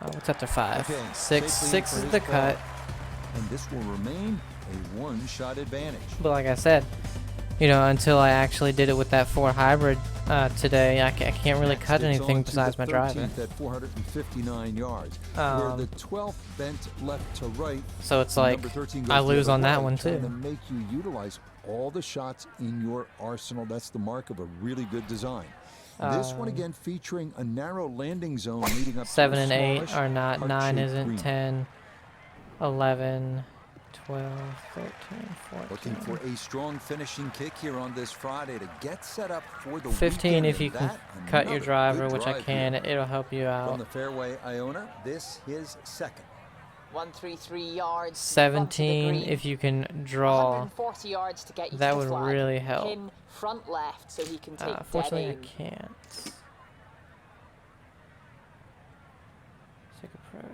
Oh, what's up to 5? Okay, 6 is the cut. And this will remain a one-shot advantage. But like I said, you know, until I actually did it with that 4 hybrid today, I can't really cut anything besides my driver. At 459 yards, where the 12th bent left to right. So it's like I lose on that one To too. make you utilize all the shots in your arsenal. That's the mark of a really good design. This one again featuring a narrow landing zone leading up 7 to and 8 are not. 9 heart-shaped isn't. green. 10, 11, 12, 13, 14. Looking for a strong finishing kick here on this Friday to get set up for the 15 weekend, if you and can that cut your another driver, good which I drive can. here. It'll help you From out. the fairway, Iona, this is second. 133 yards. 17 if you can draw. 140 yards to get you That to the would flag. really help. Pin front left so he can take dead Fortunately, I aim. can't.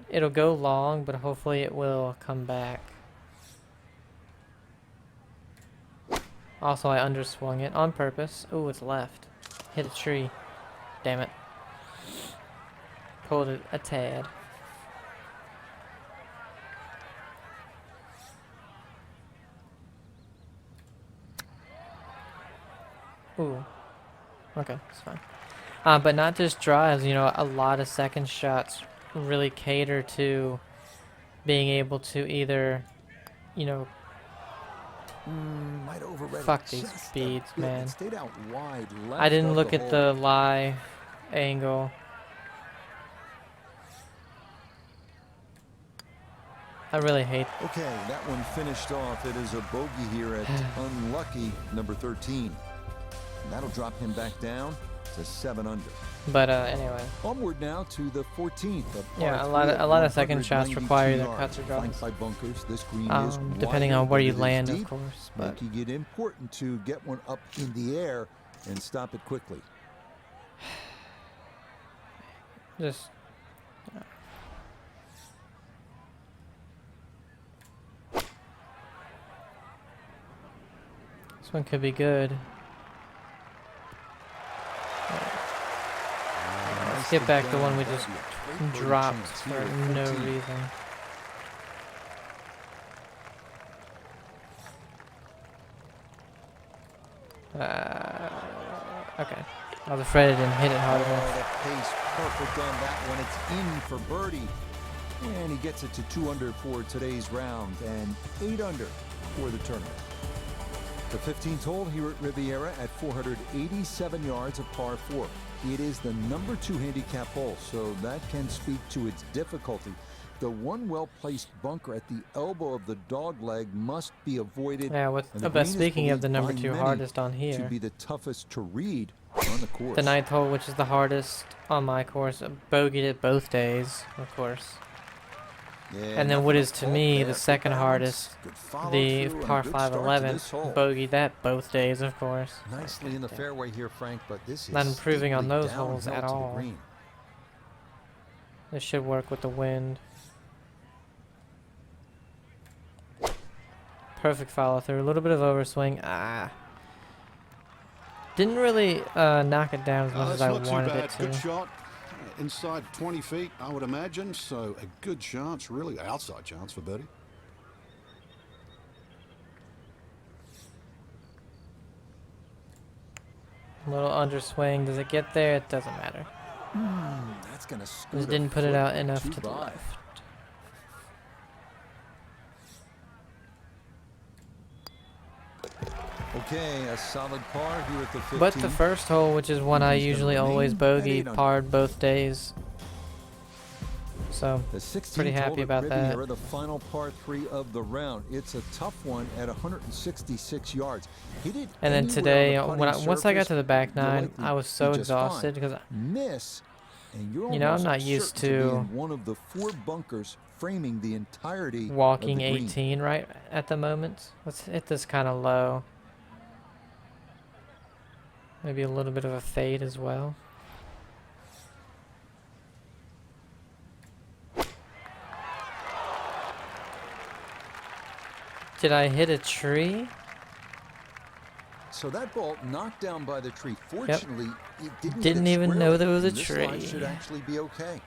It'll go long, but hopefully it will come back. Also, I underswung it on purpose. Ooh, it's left. Hit a tree. Damn it. Pulled it a tad. Ooh. Okay, it's fine. But not just drives, you know, a lot of second shots really cater to being able to either, you know, Might overread fuck it these just a speeds, bit. man. It stayed out wide left I didn't of look the at hole. the lie angle. I really hate. Okay, that one finished off. It is a bogey here at unlucky number 13. And that'll drop him back down to 7 under. But anyway, Onward now to the 14th. yeah, a lot of second shots require either cuts or draws. Flanked by bunkers. This green is Depending wider on where than you it is land, of deep, course. But making it important to get one up in the air and stop it quickly. just. This one could be good. Let's get back the one we just dropped for no reason. Okay. I was afraid I didn't hit it hard enough. The pace perfect on that one. It's in for birdie. And he gets it to 2 under for today's round and 8 under for the tournament. The 15th hole here at Riviera at 487 yards of par 4. It is the number 2 handicap hole, so that can speak to its difficulty. The one well-placed bunker at the elbow of the dog leg must be avoided. Yeah, but speaking of the number 2 hardest on here, to be the toughest to read on the course. the 9th hole, which is the hardest on my course, bogeyed it both days, of course. Yeah, And then what is to fault me there. the Good second balance, hardest, good follow the through, and par good 5 start to 11, this hole. bogeyed that both days, of course. Nicely in the fairway here, Frank, but this is Not improving on steeply those holes downhill at to the all. green. This should work with the wind. Perfect follow through. A little bit of overswing. Didn't really knock it down as much as I That's not wanted too it bad. to. Good shot. Inside 20 feet, I would imagine. So a good chance, really outside chance for birdie. A little underswing. Does it get there? It doesn't matter. That's gonna scoot Just a didn't put it foot out or enough two to the by. left. Okay, a solid par here at the 15. But the first hole, which is one I He's gonna usually always remain bogey, at 8 under. parred both days. So, The 16th pretty happy hole at about that. Riviera, the final par 3 of the round. It's a tough one at 166 yards. Hit it and then anywhere today, on the when putting once I got surface, to the back you'll nine, likely I was so be just fine. exhausted because Miss, and you're you know, I'm almost not used certain be to in one of the 4 bunkers framing the entirety walking of the green. 18 right at the moment. Let's hit this kind of low. Maybe a little bit of a fade as well. Did I hit a tree? So that ball knocked down by the tree. Fortunately, it didn't Didn't hit it even know squarely, there was a and this line tree. should actually be okay.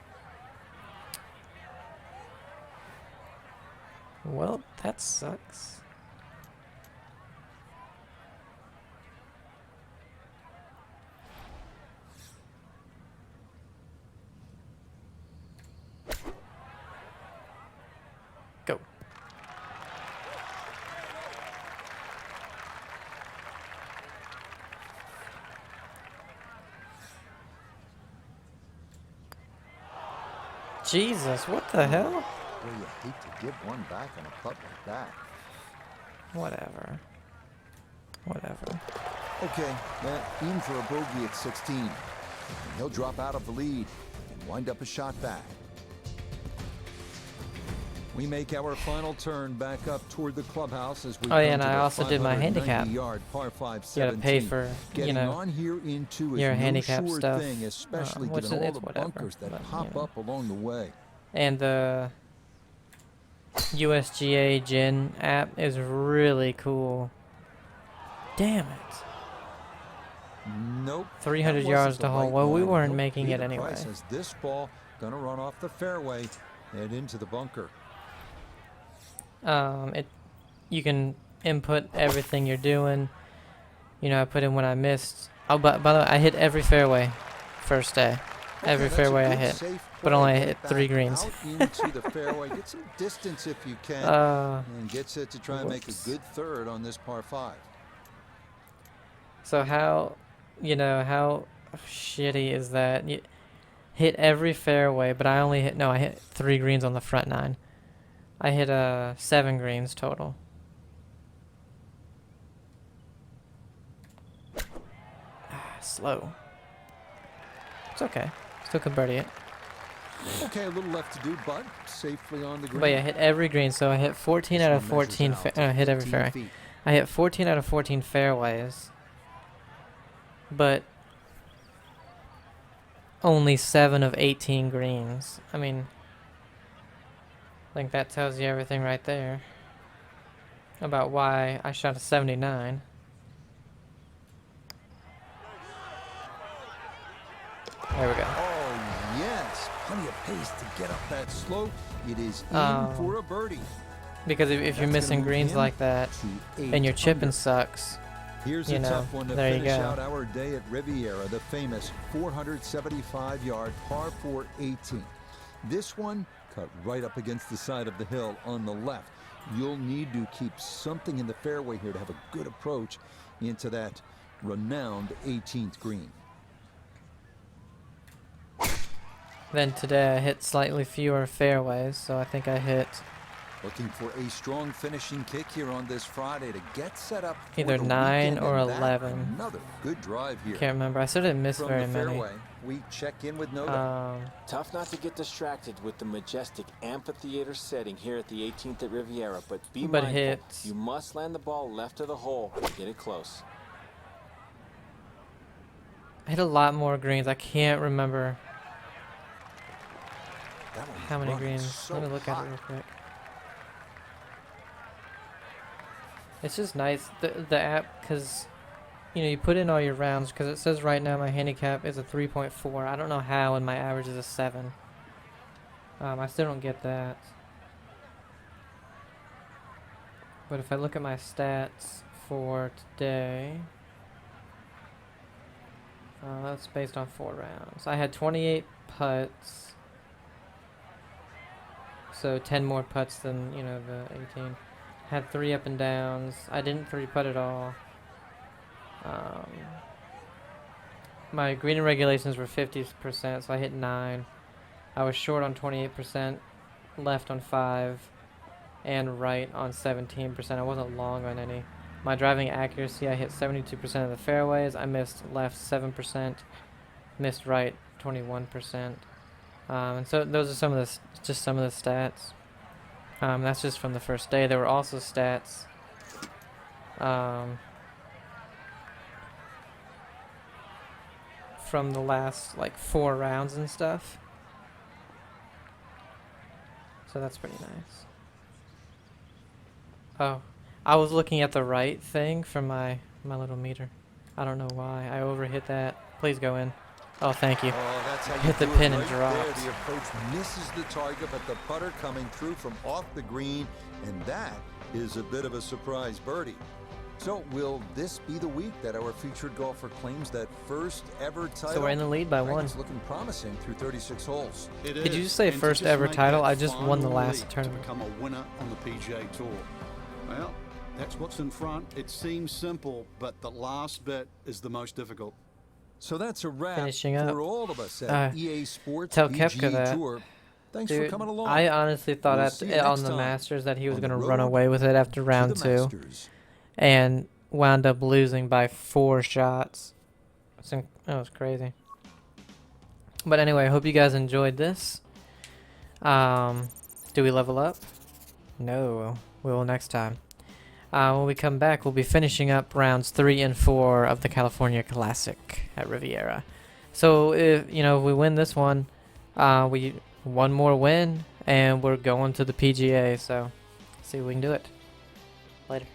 Well, that sucks. Go. Jesus, what the hell? Well, you hate to give one back on a putt like that. Whatever. Whatever. Okay, in for a bogey at 16. And he'll drop out of the lead and wind up a shot back. We make our final turn back up toward the clubhouse as we Oh, yeah, come and to I the also did my handicap. 590-yard par 5 You gotta pay 17. for, Getting you know, on here into your is handicap no sure stuff, thing, especially which given all it's the whatever, bunkers that but, you pop know. up along the way. And the USGA Gin app is really cool. Damn it. Nope. 300 that yards wasn't to the hole. right Well, we line. weren't Nope, making it Peter anyway. Price has this ball gonna run off the fairway and into the bunker. You can input everything you're doing. You know, I put in when I missed. Oh, but by the way, I hit every fairway first day. Every that's a fairway I good hit, safe but play. only Get it hit back 3 greens. out into the fairway. Get some distance if you can, and gets it to try and make a whoops. good third on this par 5. So how, you know, how shitty is that? You hit every fairway, but I only hit, no, I hit 3 greens on the front 9. I hit 7 greens total. Slow. It's okay. Still could birdie it. Okay, a little left to do, but safely on the green. But yeah, I hit every green, so I hit 14 This out of one measures 14. out to Hit every 15 fairway. feet. I hit 14 out of 14 fairways, but only 7 of 18 greens. I mean, I think that tells you everything right there about why I shot a 79. There we go. Oh, yes. Plenty of pace to get up that slope. It is in Oh. for a birdie. Because if you're That's gonna missing move greens him like that to 8 and your chipping under. sucks, Here's you a know, tough one to there you finish go. out our day at Riviera, the famous 475-yard par 4 18. This one cut right up against the side of the hill on the left. You'll need to keep something in the fairway here to have a good approach into that renowned 18th green. then today I hit slightly fewer fairways, so I think I hit Looking for a strong finishing kick here on this Friday to get set up for either the 9 weekend, or and that 11. Another good drive here. Can't remember. I still didn't miss From very the many. fairway, we check in with Noda. Tough not to get distracted with the majestic amphitheater setting here at the 18th at Riviera, but be But mindful. hits. You must land the ball left of the hole to get it close. I hit a lot more greens. I can't remember That one was how many running greens. so Let me look at hot. it real quick. It's just nice, the app, because, you know, you put in all your rounds, because it says right now my handicap is a 3.4. I don't know how, and my average is a 7. I still don't get that. But if I look at my stats for today, that's based on 4 rounds. I had 28 putts, so 10 more putts than, you know, the 18. Had 3 up and downs. I didn't 3-putt at all. My green and regulations were 50%, so I hit 9. I was short on 28%, left on 5, and right on 17%. I wasn't long on any. My driving accuracy, I hit 72% of the fairways. I missed left 7%, missed right 21%. And so those are some of the just some of the stats. That's just from the first day. There were also stats from the last like 4 rounds and stuff. So that's pretty nice. Oh, I was looking at the right thing for my little meter. I don't know why. I overhit that. Please go in. Oh, thank you. Oh, that's how you Hit the do it pin and right dropped. there. The approach misses the target, but the putter coming through from off the green, and that is a bit of a surprise birdie. So will this be the week that our featured golfer claims that first ever title? So we're in the lead by 1. It's looking promising through 36 holes. Did you just say first ever title? I just won the last tournament. To become a winner on the PGA Tour. Well, that's what's in front. It seems simple, but the last bit is the most difficult. So that's a wrap Finishing up. for all of us at EA Sports Tell PGA Koepka that. Tour. Thanks Dude, for coming along. I honestly thought We'll see you on next the time Masters that he was on going to the run road away with it after round to 2. the Masters. And wound up losing by 4 shots. That was crazy. But anyway, I hope you guys enjoyed this. Do we level up? No. We will next time. When we come back, we'll be finishing up rounds 3 and 4 of the California Classic at Riviera. So if we win this one, we one more win, and we're going to the PGA. So see if we can do it. Later.